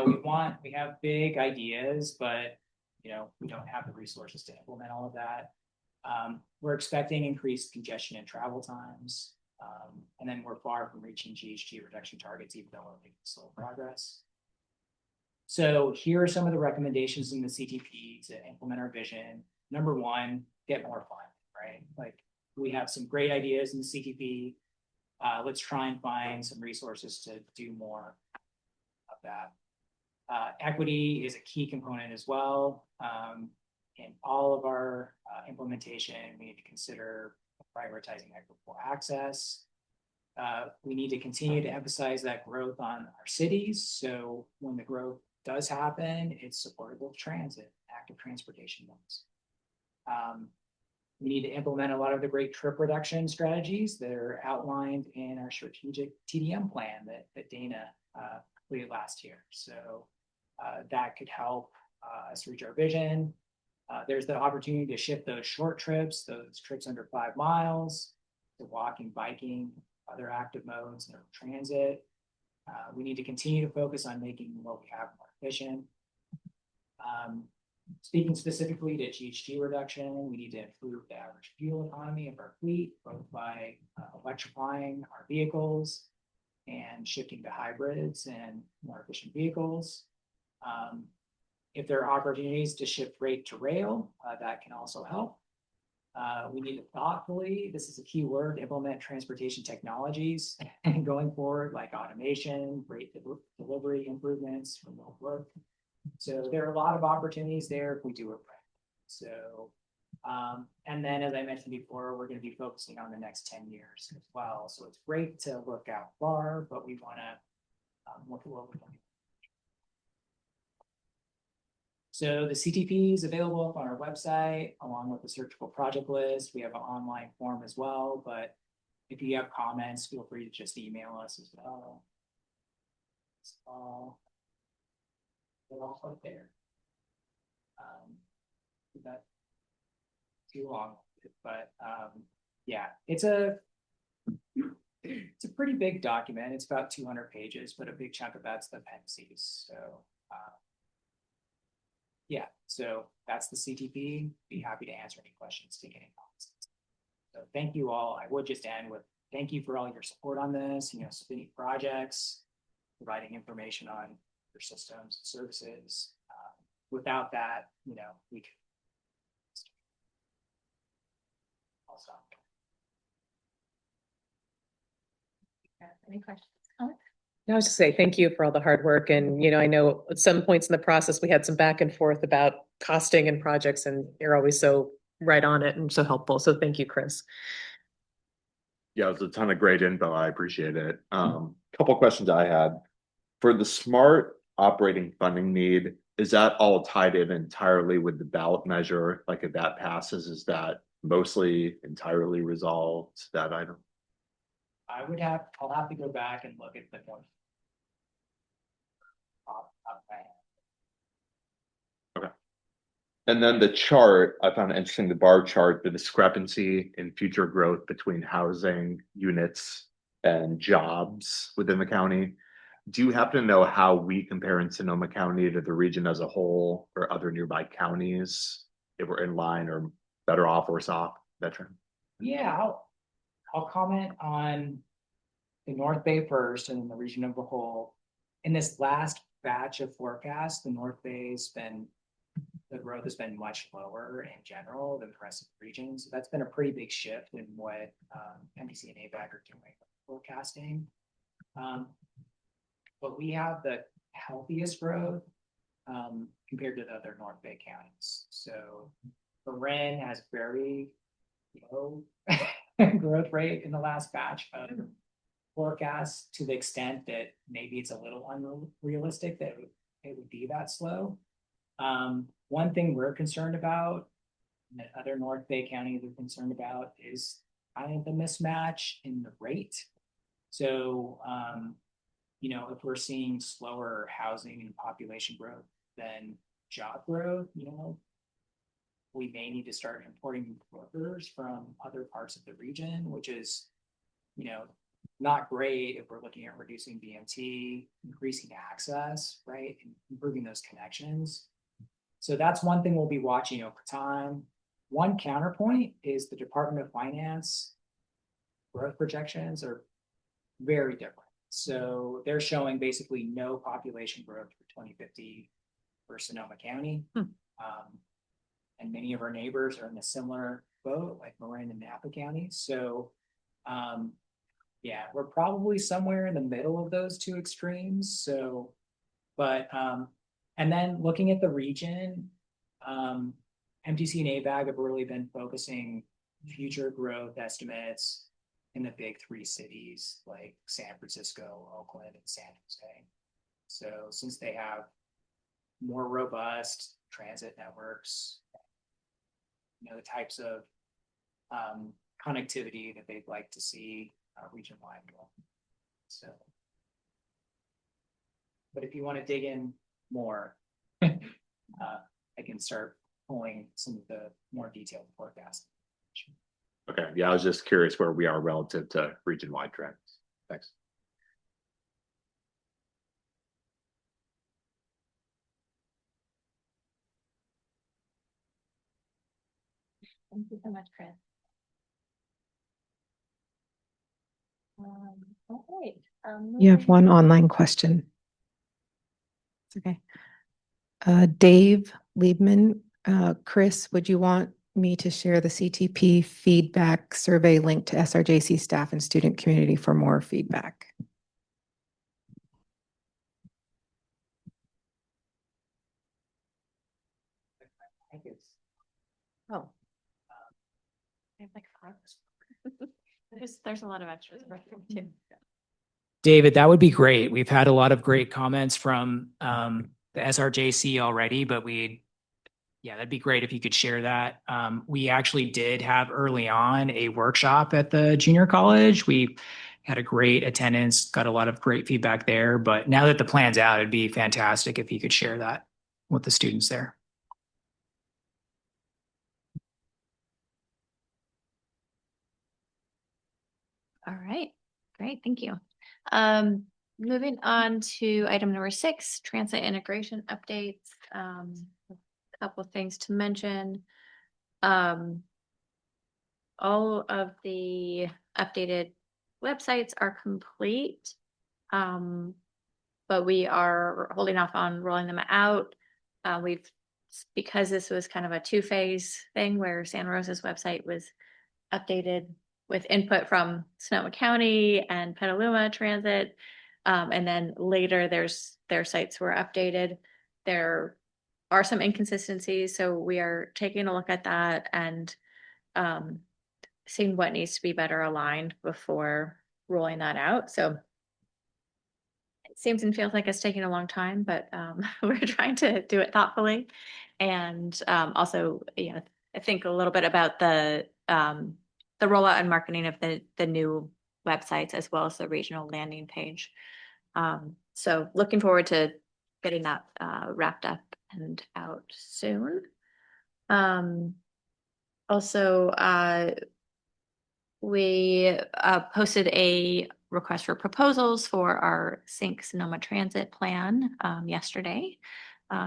have big ideas, but we don't have the resources to implement all of that. We're expecting increased congestion and travel times. And then we're far from reaching GHG reduction targets, even though we're making slow progress. So here are some of the recommendations in the CTP to implement our vision. Number one, get more funding, right? Like we have some great ideas in the CTP. Let's try and find some resources to do more of that. Equity is a key component as well. In all of our implementation, we need to consider prioritizing equitable access. We need to continue to emphasize that growth on our cities. So when the growth does happen, it's supportable transit, active transportation modes. We need to implement a lot of the great trip reduction strategies that are outlined in our strategic TDM plan that Dana completed last year. So that could help us reach our vision. There's the opportunity to shift those short trips, those trips under 5 miles, to walking, biking, other active modes, and transit. We need to continue to focus on making what we have more efficient. Speaking specifically to GHG reduction, we need to improve the average fuel economy of our fleet, both by electrifying our vehicles and shifting to hybrids and more efficient vehicles. If there are opportunities to shift freight to rail, that can also help. We need to thoughtfully, this is a key word, implement transportation technologies going forward, like automation, freight delivery improvements, remote work. So there are a lot of opportunities there if we do it right. So, and then as I mentioned before, we're going to be focusing on the next 10 years as well. So it's great to look out far, but we want to look at what we're doing. So the CTP is available on our website, along with the searchable project list. We have an online form as well, but if you have comments, feel free to just email us as well. They're all right there. That too long, but yeah, it's a pretty big document. It's about 200 pages, but a big chunk of that's the appendices. So yeah, so that's the CTP. Be happy to answer any questions, take any comments. So thank you all. I would just end with thank you for all your support on this, submitting projects, providing information on your systems and services. Without that, we could. I'll stop.
Any questions? Comments?
I was just say thank you for all the hard work. And, I know at some points in the process, we had some back and forth about costing and projects, and you're always so right on it and so helpful. So thank you, Chris.
Yeah, it was a ton of great info. I appreciate it. Couple questions I had. For the smart operating funding need, is that all tied in entirely with the ballot measure? Like if that passes, is that mostly entirely resolved, that item?
I'll have to go back and look at the one.
Okay. And then the chart, I found it interesting, the bar chart, the discrepancy in future growth between housing units and jobs within the county. Do you happen to know how we compare in Sonoma County to the region as a whole or other nearby counties, if we're in line or better off, worse off, that trend?
Yeah, I'll comment on the North Bay first and then the region of the whole. In this last batch of forecasts, the North Bay's the growth has been much lower in general than the rest of the region. So that's been a pretty big shift in what MDC and ABAG are doing with forecasting. But we have the healthiest growth compared to the other North Bay counties. So Marin has very low growth rate in the last batch of forecasts, to the extent that maybe it's a little unrealistic that it would be that slow. One thing we're concerned about, and that other North Bay counties are concerned about, is kind of the mismatch in the rate. So, you know, if we're seeing slower housing and population growth than job growth, you know, we may need to start importing workers from other parts of the region, which is, you know, not great if we're looking at reducing BMT, increasing access, right, and improving those connections. So that's one thing we'll be watching over time. One counterpoint is the Department of Finance growth projections are very different. So they're showing basically no population growth for 2050 for Sonoma County. And many of our neighbors are in a similar boat, like Marin and Napa County. So yeah, we're probably somewhere in the middle of those two extremes. So, but and then looking at the region, MTC and ABAG have really been focusing future growth estimates in the big three cities like San Francisco, Oakland, and San Jose. So since they have more robust transit networks, you know, the types of connectivity that they'd like to see region-wide. So, but if you want to dig in more, I can start pulling some of the more detailed forecasts.
Okay, yeah, I was just curious where we are relative to region-wide trends. Thanks.
Thank you so much, Chris. All right.
You have one online question. It's okay. Dave Liebman, Chris, would you want me to share the CTP feedback survey link to SRJC staff and student community for more feedback?
Oh. I have like 5. There's a lot of extras too.
David, that would be great. We've had a lot of great comments from the SRJC already, but yeah, that'd be great if you could share that. We actually did have early on a workshop at the junior college. We had a great attendance, got a lot of great feedback there, but now that the plan's out, it'd be fantastic if you could share that with the students there.
All right, great, thank you. Moving on to item number 6, transit integration updates. A couple of things to mention. All of the updated websites are complete, but we are holding off on rolling them out. Because this was kind of a 2-phase thing where Santa Rosa's website was updated with input from Sonoma County and Petaluma Transit. And then later their sites were updated. There are some inconsistencies, so we are taking a look at that and seeing what needs to be better aligned before rolling that out. So it seems and feels like it's taking a long time, but we're trying to do it thoughtfully. And also, you know, I think a little bit about the rollout and marketing of the new websites as well as the regional landing page. So looking forward to getting that wrapped up and out soon. Also, we posted a request for proposals for our Sync Sonoma Transit plan yesterday.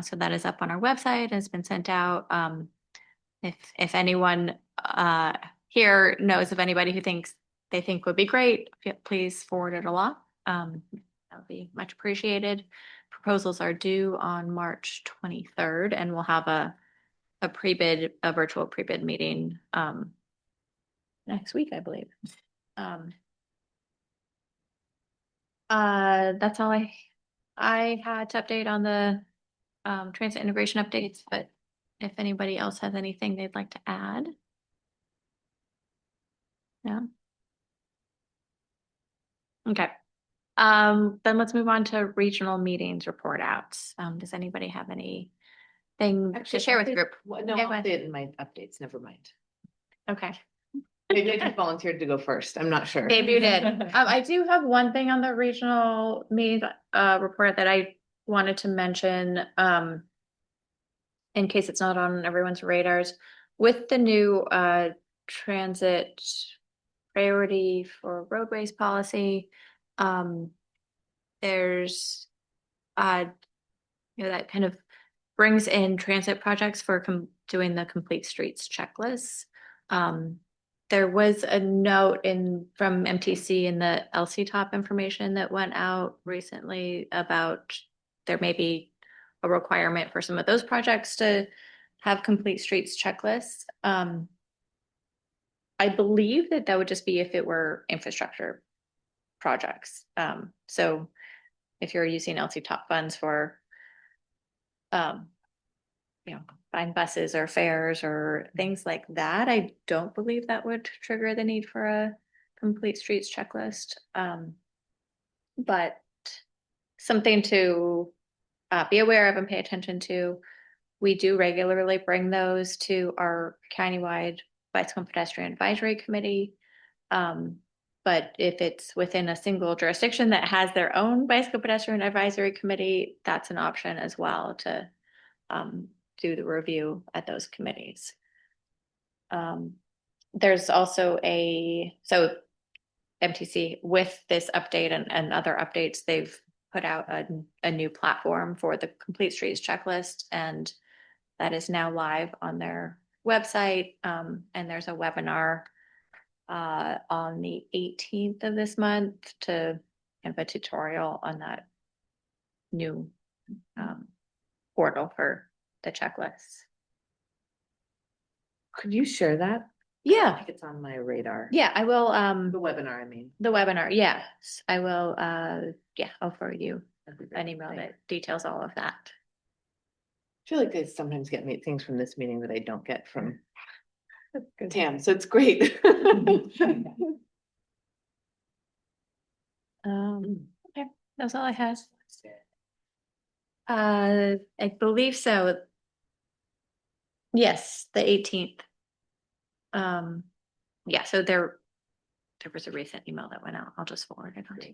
So that is up on our website and has been sent out. If anyone here knows of anybody who thinks they think would be great, please forward it along. That would be much appreciated. Proposals are due on March 23rd, and we'll have a virtual pre-bid meeting next week, I believe. That's all I had to update on the transit integration updates, but if anybody else has anything they'd like to add. No. Okay. Then let's move on to regional meetings report outs. Does anybody have anything to share with the group?
No,
Yeah, go
I'll
ahead.
say it in my updates, never mind.
Okay.
Maybe I just volunteered to go first, I'm not sure.
Maybe you did. I do have one thing on the regional meeting report that I wanted to mention, in case it's not on everyone's radars. With the new transit priority for roadways policy, there's that kind of brings in transit projects for doing the complete streets checklist. There was a note from MTC in the LC-top information that went out recently about there may be a requirement for some of those projects to have complete streets checklists. I believe that would just be if it were infrastructure projects. So if you're using LC-top funds for buying buses or fares or things like that, I don't believe that would trigger the need for a complete streets checklist. But something to be aware of and pay attention to. We do regularly bring those to our countywide bicycle and pedestrian advisory committee. But if it's within a single jurisdiction that has their own bicycle pedestrian advisory committee, that's an option as well to do the review at those committees. There's also MTC with this update and other updates, they've put out a new platform for the complete streets checklist, and that is now live on their website. And there's a webinar on the 18th of this month to have a tutorial on that new portal for the checklist.
Could you share that? I
Yeah,
think it's on my radar.
yeah, I will.
The webinar, I mean.
The webinar, yes, I will. Yeah, I'll forward you
That'd be great.
an email
Thanks.
that details all of that.
I feel like I sometimes get things from this meeting that I don't get from Tam, so it's great.
Okay, that's all I have. I believe so. Yes, the 18th. Yeah, so there was a recent email that went out. I'll just forward it on to you.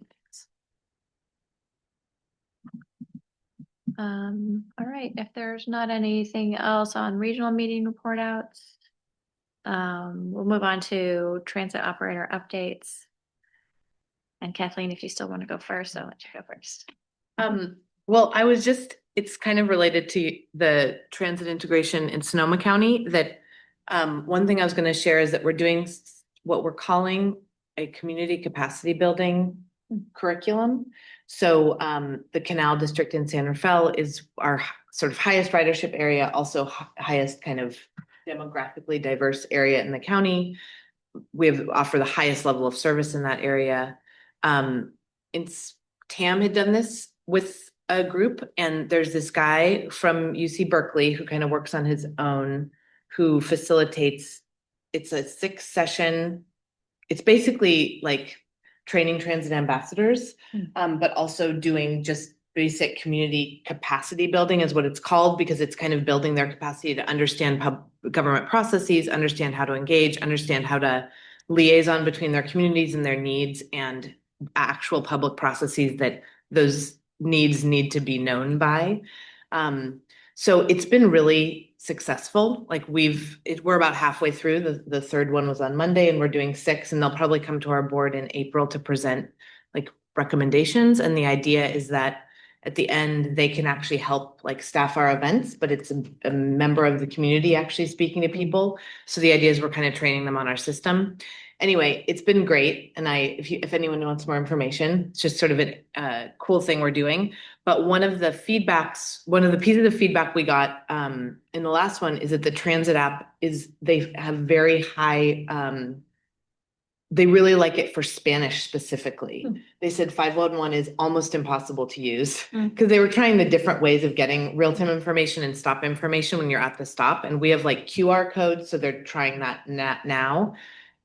All right, if there's not anything else on regional meeting report outs, we'll move on to transit operator updates. And Kathleen, if you still want to go first, I'll let you go first.
Well, it's kind of related to the transit integration in Sonoma County that one thing I was going to share is that we're doing what we're calling a community capacity building curriculum. So the Canal District in San Rafael is our sort of highest ridership area, also highest kind of demographically diverse area in the county. We offer the highest level of service in that area. Tam had done this with a group, and there's this guy from UC Berkeley who kind of works on his own, who facilitates. It's a 6-session. It's basically like training transit ambassadors, but also doing just basic community capacity building is what it's called, because it's kind of building their capacity to understand government processes, understand how to engage, understand how to liaison between their communities and their needs, and actual public processes that those needs need to be known by. So it's been really successful. Like we're about halfway through. The third one was on Monday, and we're doing 6, and they'll probably come to our board in April to present like recommendations. And the idea is that at the end, they can actually help like staff our events, but it's a member of the community actually speaking to people. So the idea is we're kind of training them on our system. Anyway, it's been great. And if anyone wants more information, it's just sort of a cool thing we're doing. But one of the pieces of feedback we got in the last one is that the transit app they have very high they really like it for Spanish specifically. They said 511 is almost impossible to use because they were trying the different ways of getting real-time information and stop information when you're at the stop. And we have like QR codes, so they're trying that now.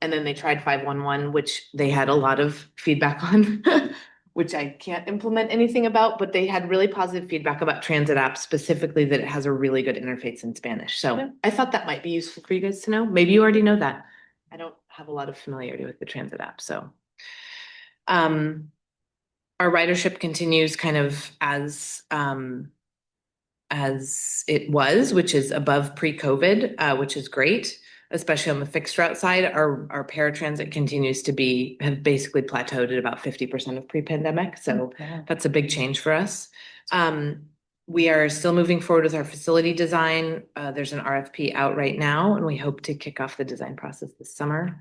And then they tried 511, which they had a lot of feedback on, which I can't implement anything about, but they had really positive feedback about Transit app, specifically that it has a really good interface in Spanish. So
Yeah.
I thought that might be useful for you guys to know. Maybe you already know that. I don't have a lot of familiarity with the Transit app, so. Our ridership continues kind of as it was, which is above pre-COVID, which is great, especially on the fixed route side. Our paratransit continues to have basically plateaued at about 50% of pre-pandemic, so that's a big change for us. We are still moving forward with our facility design. There's an RFP out right now, and we hope to kick off the design process this summer.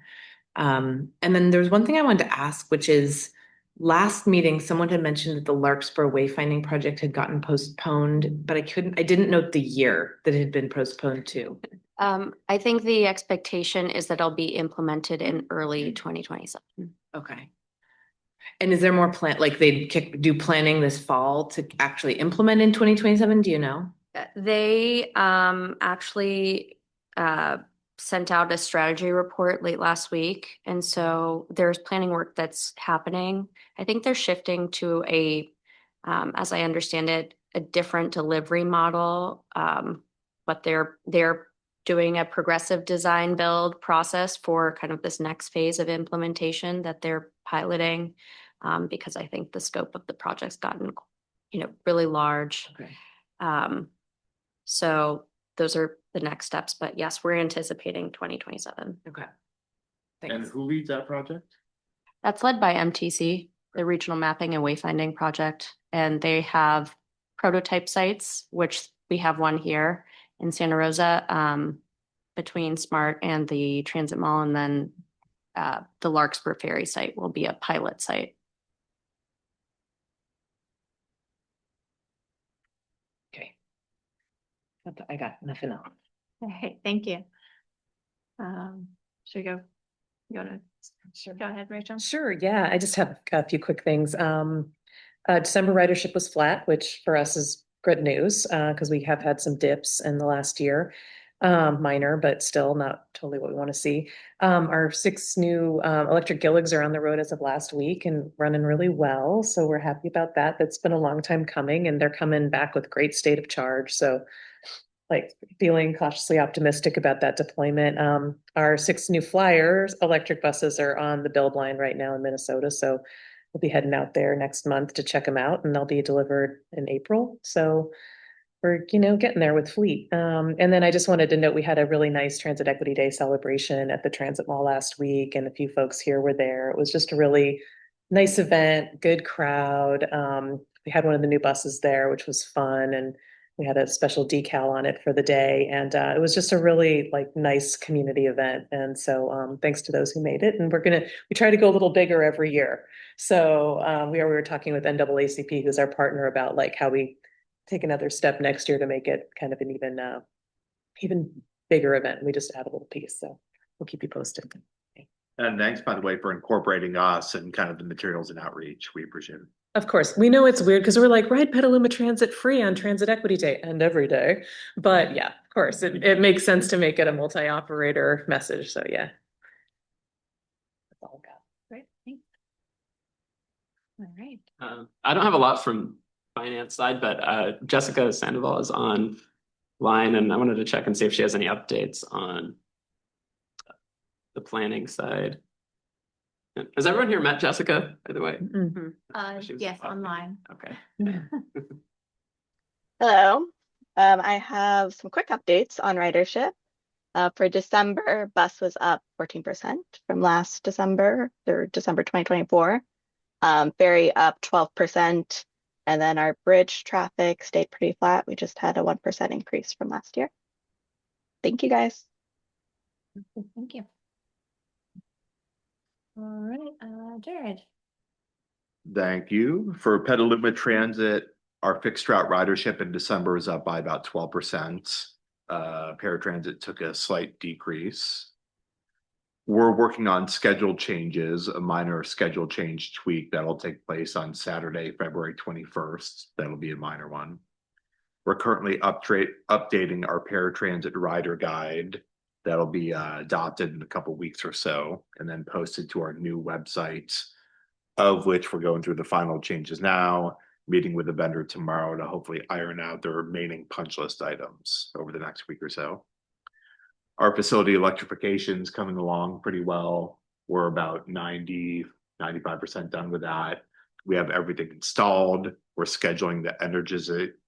And then there's one thing I wanted to ask, which is last meeting, someone had mentioned that the Larkspur wayfinding project had gotten postponed, but I didn't note the year that it had been postponed to.
I think the expectation is that it'll be implemented in early 2027.
Okay. And is there more like they'd do planning this fall to actually implement in 2027? Do you know?
They actually sent out a strategy report late last week. And so there's planning work that's happening. I think they're shifting to as I understand it, a different delivery model. But they're doing a progressive design build process for kind of this next phase of implementation that they're piloting. Because I think the scope of the project's gotten, really large.
Okay.
So those are the next steps, but yes, we're anticipating 2027.
Okay.
And
Thanks.
who leads that project?
That's led by MTC, the Regional Mapping and Wayfinding Project, and they have prototype sites, which we have one here in Santa Rosa, between SMART and the Transit Mall, and then the Larkspur Ferry site will be a pilot site.
Okay. I got nothing else.
Okay, thank you. Should we go? Go ahead, Rachel.
Sure, yeah, I just have a few quick things. December ridership was flat, which for us is good news, because we have had some dips in the last year. Minor, but still not totally what we want to see. Our 6 new electric Gilligs are on the road as of last week and running really well. So we're happy about that. That's been a long time coming, and they're coming back with great state of charge. So like feeling cautiously optimistic about that deployment. Our 6 new Flyers electric buses are on the build line right now in Minnesota. So we'll be heading out there next month to check them out, and they'll be delivered in April. So we're, getting there with fleet. And then I just wanted to note, we had a really nice Transit Equity Day celebration at the Transit Mall last week, and a few folks here were there. It was just a really nice event, good crowd. We had one of the new buses there, which was fun, and we had a special decal on it for the day. And it was just a really nice community event. And so thanks to those who made it. And we try to go a little bigger every year. So we were talking with NAACP, who's our partner, about how we take another step next year to make it kind of an even bigger event. We just add a little piece, so we'll keep you posted.
And thanks, by the way, for incorporating us and kind of the materials and outreach. We appreciate it.
Of course, we know it's weird because we're like, ride Petaluma Transit free on Transit Equity Day and every day. But yeah, of course, it makes sense to make it a multi-operator message. So yeah. That's all I got.
Great, thanks. All right.
I don't have a lot from finance side, but Jessica Sandoval is on line, and I wanted to check and see if she has any updates on the planning side. Has everyone here met Jessica, by the way? She was
Yes, online.
Okay.
Hello. I have some quick updates on ridership. For December, bus was up 14% from last December, or December 2024. Ferry up 12%. And then our bridge traffic stayed pretty flat. We just had a 1% increase from last year. Thank you, guys.
Thank you. All right, Jared.
Thank you. For Petaluma Transit, our fixed route ridership in December was up by about 12%. Paratransit took a slight decrease. we're working on schedule changes, a minor schedule change tweak that'll take place on Saturday, February 21st. That'll be a minor one. We're currently updating our paratransit rider guide. That'll be adopted in a couple weeks or so, and then posted to our new website, of which we're going through the final changes now, meeting with the vendor tomorrow to hopefully iron out the remaining punch list items over the next week or so. Our facility electrification is coming along pretty well. We're about 95% done with that. We have everything installed. We're scheduling the energization.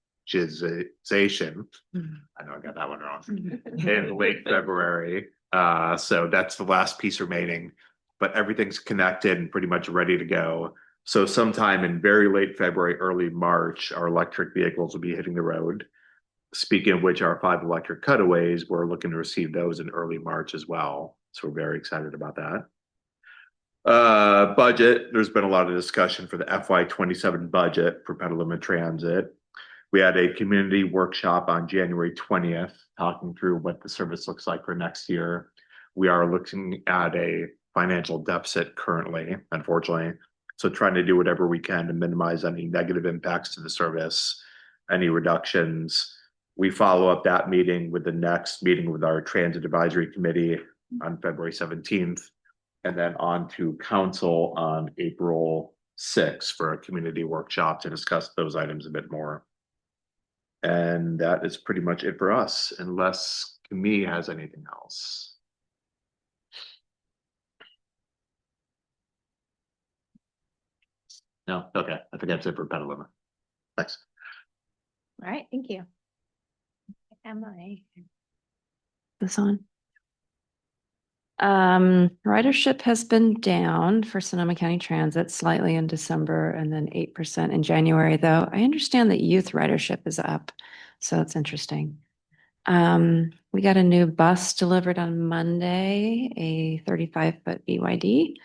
I know I got that one wrong. In late February. So that's the last piece remaining, but everything's connected and pretty much ready to go. So sometime in very late February, early March, our electric vehicles will be hitting the road. Speaking of which, our 5 electric cutaways, we're looking to receive those in early March as well. So we're very excited about that. Budget, there's been a lot of discussion for the FY27 budget for Petaluma Transit. We had a community workshop on January 20th, talking through what the service looks like for next year. We are looking at a financial deficit currently, unfortunately. So trying to do whatever we can to minimize any negative impacts to the service, any reductions. We follow up that meeting with the next meeting with our Transit Advisory Committee on February 17th, and then on to council on April 6th for a community workshop to discuss those items a bit more. And that is pretty much it for us, unless Camille has anything else. No? Okay, I think that's it for Petaluma. Thanks.
All right, thank you. This on? Ridership has been down for Sonoma County Transit slightly in December and then 8% in January, though I understand that youth ridership is up. So that's interesting. We got a new bus delivered on Monday, a 35-foot BYD.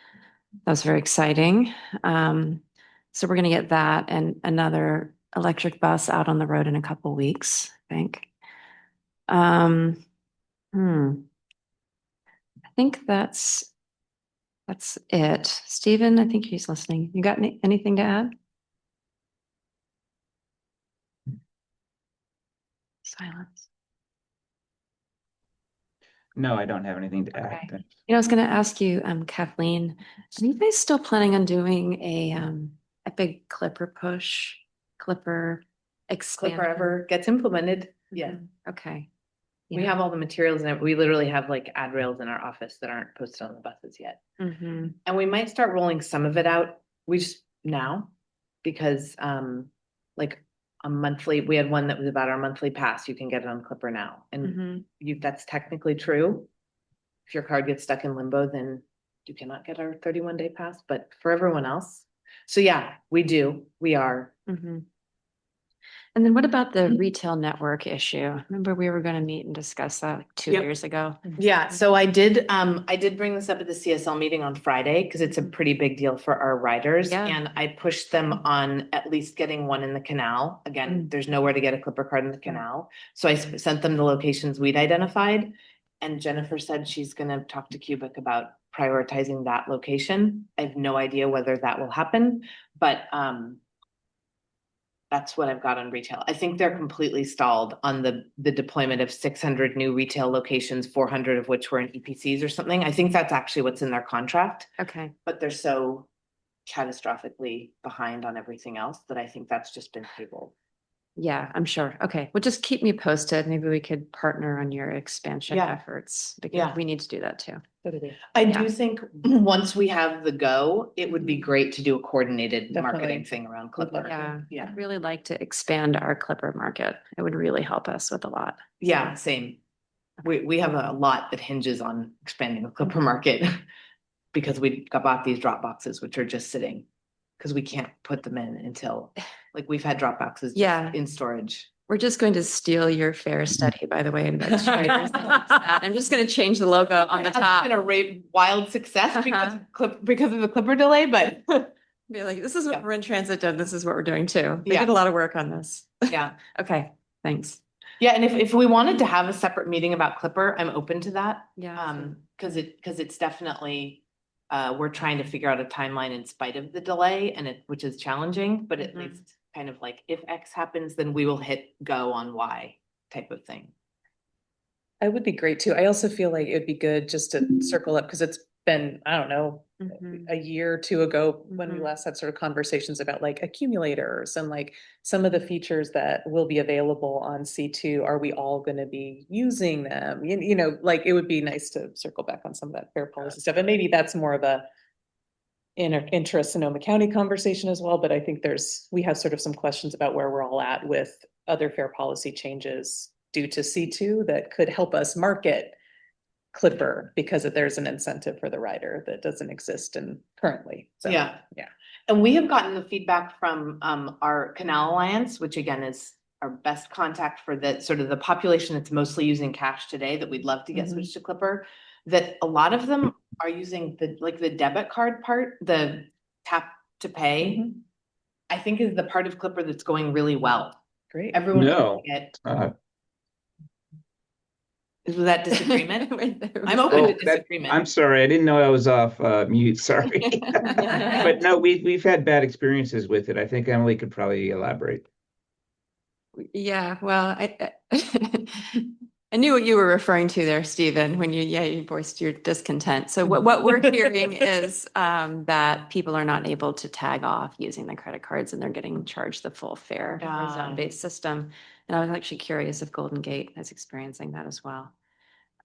That was very exciting. So we're going to get that and another electric bus out on the road in a couple weeks, I think. I think that's it. Stephen, I think he's listening. You got anything to add? Silence.
No, I don't have anything to add.
Okay. I was going to ask you, Kathleen, are you guys still planning on doing a big Clipper push, Clipper expand?
Clipper ever gets implemented. Yeah.
Okay.
We have all the materials in it. We literally have like ad rails in our office that aren't posted on the buses yet.
Mm-hmm.
And we might start rolling some of it out. We just now because like a monthly, we had one that was about our monthly pass. You can get it on Clipper now. And that's technically true. If your card gets stuck in limbo, then you cannot get our 31-day pass. But for everyone else. So yeah, we are.
Mm-hmm. And then what about the retail network issue? Remember we were going to meet and discuss that like 2 years ago.
Yeah, so I did bring this up at the CSL meeting on Friday because it's a pretty big deal for our riders.
Yeah.
And I pushed them on at least getting one in the canal. Again, there's nowhere to get a Clipper card in the canal. So I sent them the locations we'd identified. And Jennifer said she's gonna talk to Cubic about prioritizing that location. I have no idea whether that will happen, but that's what I've got on retail. I think they're completely stalled on the deployment of 600 new retail locations, 400 of which were in EPCs or something. I think that's actually what's in their contract,
Okay.
but they're so catastrophically behind on everything else that I think that's just been tabled.
Yeah, I'm sure. Okay. Well, just keep me posted. Maybe we could partner on your expansion
Yeah.
efforts because
Yeah.
we need to do that too.
I
Yeah.
do think once we have the go, it would be great to do a coordinated
Definitely.
marketing thing around Clipper.
Yeah.
Yeah.
I'd really like to expand our Clipper market. It would really help us with a lot.
Yeah, same. We have a lot that hinges on expanding the Clipper market because we bought these drop boxes, which are just sitting because we can't put them in until, like, we've had drop boxes just
Yeah.
in storage.
We're just going to steal your fair study, by the way, administrators. I'm just going to change the logo on the
It's
top.
been a wild success because of the Clipper delay, but
Be like, this is what
Yeah.
Marin Transit did. This is what we're doing too. They
Yeah.
did a lot of work on this.
yeah.
Okay, thanks.
Yeah, and if we wanted to have a separate meeting about Clipper, I'm open to that.
Yeah.
Um, because it's definitely, we're trying to figure out a timeline in spite of the delay which is challenging, but at least kind of like if X happens, then we will hit go on Y type of thing.
I would be great too. I also feel like it'd be good just to circle up because it's been, I don't know, a year or two ago when we last had sort of conversations about like accumulators and like some of the features that will be available on C2. Are we all going to be using them? You know, like it would be nice to circle back on some of that fair policy stuff. And maybe that's more of a intra-Sonoma County conversation as well. But I think we have sort of some questions about where we're all at with other fair policy changes due to C2 that could help us market Clipper because there's an incentive for the rider that doesn't exist currently. So,
Yeah.
Yeah.
And we have gotten the feedback from our Canal Alliance, which again is our best contact for the sort of the population that's mostly using cash today that we'd love to get switched to Clipper, that a lot of them are using the debit card part, the tap to pay, I think is the part of Clipper that's going really well.
Great.
Everyone
No.
is that disagreement? I'm
Oh,
open to disagreement.
I'm sorry, I didn't know I was off mute, sorry. But no, we've had bad experiences with it. I think Emily could probably elaborate.
Yeah, well, I knew what you were referring to there, Stephen, when you voiced your discontent. So what we're hearing is that people are not able to tag off using the credit cards and they're getting charged the full fare for a zone-based system. And I was actually curious if Golden Gate is experiencing that as well.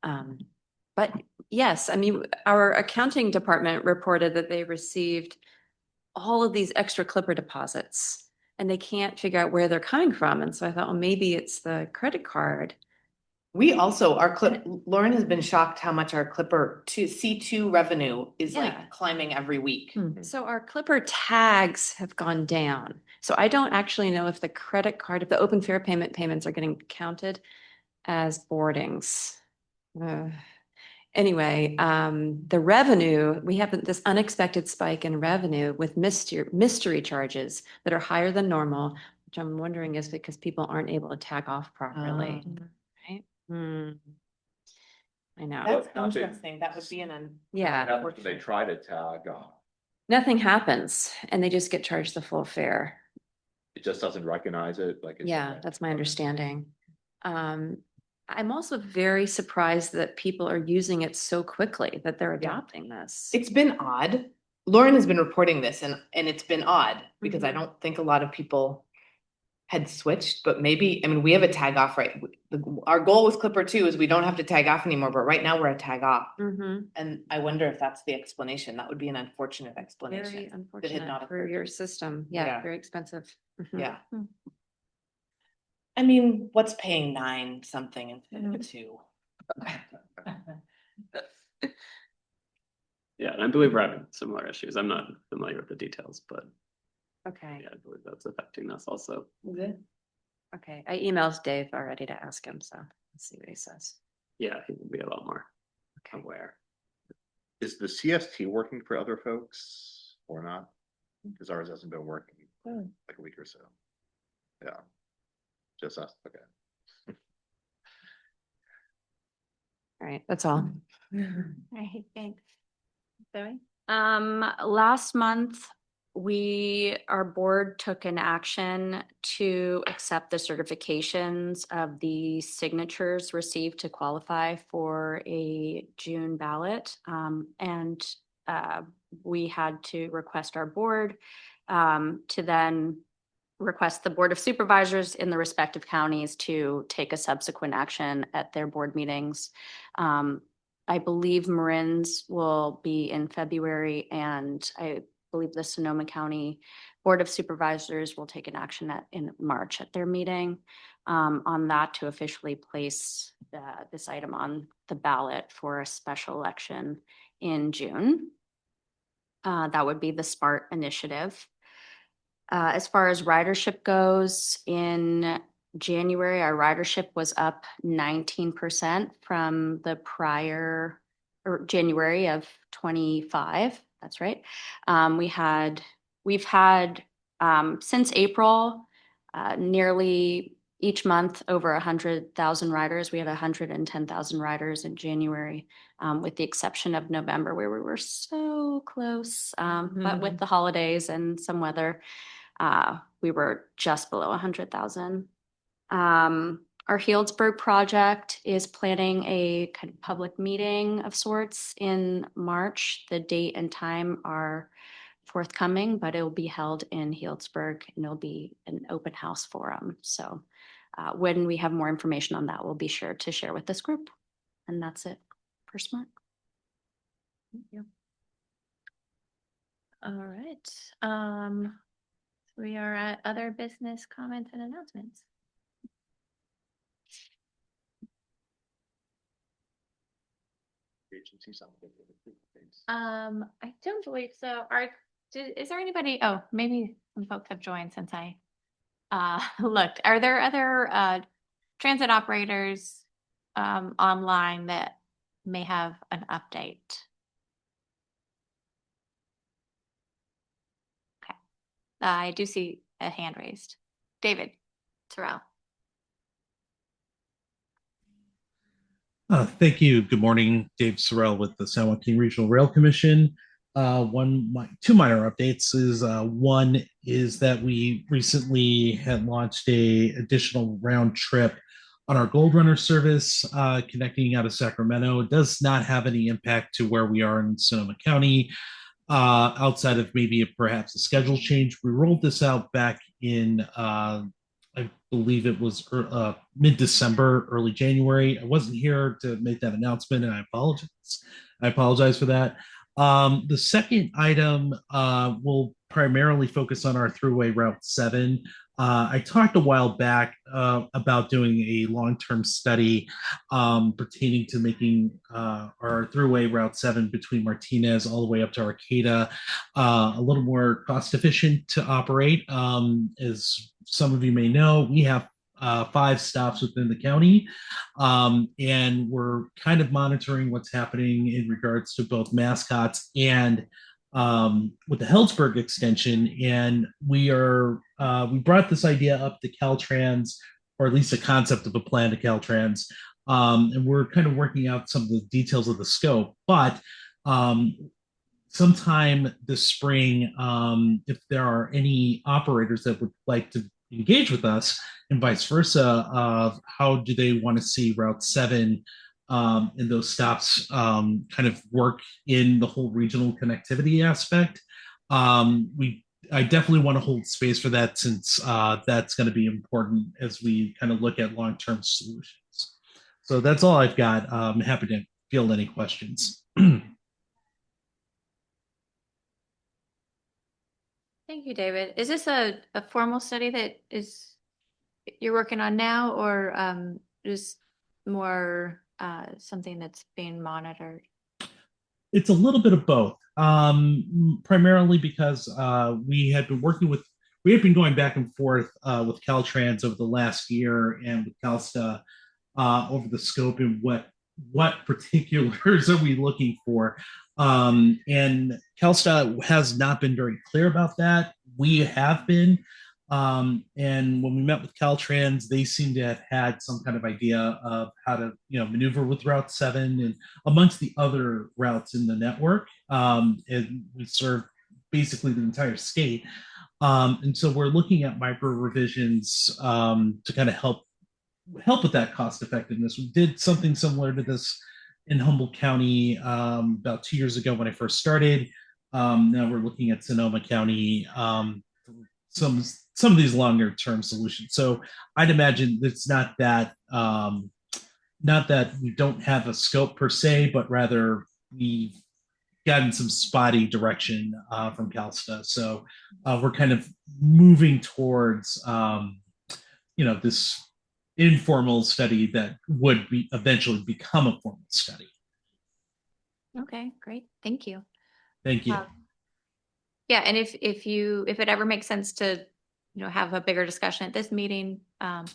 But yes, I mean, our accounting department reported that they received all of these extra Clipper deposits and they can't figure out where they're coming from. And so I thought, well, maybe it's the credit card.
We also, Lauren has been shocked how much our Clipper C2 revenue is like climbing every week.
So our Clipper tags have gone down. So I don't actually know if the credit card, if the open fare payments are getting counted as boardings. Anyway, the revenue, we have this unexpected spike in revenue with mystery charges that are higher than normal, which I'm wondering is because people aren't able to tag off properly. Right? I know.
That's interesting. That would be
Yeah.
They try to tag,
Nothing happens and they just get charged the full fare.
it just doesn't recognize it, like.
Yeah, that's my understanding. I'm also very surprised that people are using it so quickly, that they're adopting this.
It's been odd. Lauren has been reporting this and it's been odd because I don't think a lot of people had switched, but maybe, I mean, we have a tag off, right? Our goal with Clipper 2 is we don't have to tag off anymore, but right now we're at tag off. And I wonder if that's the explanation. That would be an unfortunate explanation.
Very
that had
unfortunate
not
for
occurred.
your system. Yeah,
Yeah.
very expensive.
Yeah. I mean, what's paying 9 something instead of 2?
Yeah, and I believe we're having similar issues. I'm not familiar with the details, but
Okay,
yeah, I believe that's affecting us also.
okay. I emailed Dave already to ask him, so let's see what he says.
Yeah, he will be a lot more aware.
Is the CST working for other folks or not? Because ours hasn't been working like a week or so. Yeah. Just us, okay.
All right, that's all.
All right, thanks. Zoe?
Last month, our board took an action to accept the certifications of the signatures received to qualify for a June ballot. And we had to request our board to then request the Board of Supervisors in the respective counties to take a subsequent action at their board meetings. I believe Marin's will be in February, and I believe the Sonoma County Board of Supervisors will take an action in March at their meeting on that to officially place this item on the ballot for a special election in June. That would be the SPART initiative. As far as ridership goes, in January, our ridership was up 19% from the prior or January of 25. That's right. We've had since April, nearly each month over 100,000 riders. We had 110,000 riders in January, with the exception of November where we were so close. But with the holidays and some weather, we were just below 100,000. Our Healdsburg project is planning a kind of public meeting of sorts in March. The date and time are forthcoming, but it will be held in Healdsburg and it'll be an open house forum. So when we have more information on that, we'll be sure to share with this group. And that's it for SMART.
Thank you. All right. We are at other business comments and announcements. I don't believe so. Is there anybody? Oh, maybe some folks have joined since I looked. Are there other transit operators online that may have an update? Okay. I do see a hand raised. David Terrell.
Thank you. Good morning, Dave Sorrell with the San Joaquin Regional Rail Commission. Two minor updates is one is that we recently had launched a additional round trip on our Gold Runner service connecting out of Sacramento. It does not have any impact to where we are in Sonoma County, outside of maybe perhaps a schedule change. We rolled this out back in I believe it was mid-December, early January. I wasn't here to make that announcement, and I apologize. I apologize for that. The second item will primarily focus on our Thruway Route 7. I talked a while back about doing a long-term study pertaining to making our Thruway Route 7 between Martinez all the way up to Arcata a little more cost-efficient to operate. As some of you may know, we have 5 stops within the county, and we're kind of monitoring what's happening in regards to both mascots and with the Healdsburg extension. And we brought this idea up to Caltrans, or at least a concept of a plan to Caltrans, and we're kind of working out some of the details of the scope. But sometime this spring, if there are any operators that would like to engage with us and vice versa, of how do they want to see Route 7 and those stops kind of work in the whole regional connectivity aspect. I definitely want to hold space for that, since that's going to be important as we kind of look at long-term solutions. So that's all I've got. I'm happy to field any questions.
Thank you, David. Is this a formal study that you're working on now, or just more something that's being monitored?
It's a little bit of both. Primarily because we had been going back and forth with Caltrans over the last year, and with Calsta over the scope and what particulars are we looking for. And Calsta has not been very clear about that. We have been. And when we met with Caltrans, they seem to have had some kind of idea of how to, maneuver with Route 7 and amongst the other routes in the network. And we serve basically the entire state. And so we're looking at micro revisions to kind of help with that cost effectiveness. We did something similar to this in Humboldt County about 2 years ago when I first started. Now we're looking at Sonoma County, some of these longer term solutions. So I'd imagine it's not that we don't have a scope per se, but rather we've gotten some spotty direction from Calsta. So we're kind of moving towards this informal study that would eventually become a formal study.
Okay, great. Thank you.
Thank you.
Yeah, and if it ever makes sense to have a bigger discussion at this meeting,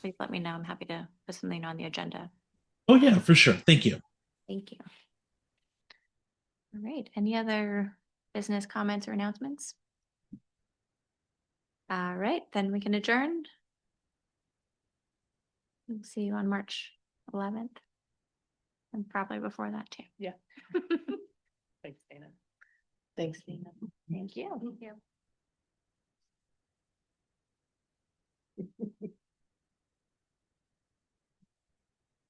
please let me know. I'm happy to put something on the agenda.
Oh yeah, for sure. Thank you.
Thank you. All right. Any other business comments or announcements? All right, then we can adjourn. We'll see you on March 11th. And probably before that too.
Yeah. Thanks, Dana.
Thanks, Nina.
Thank you.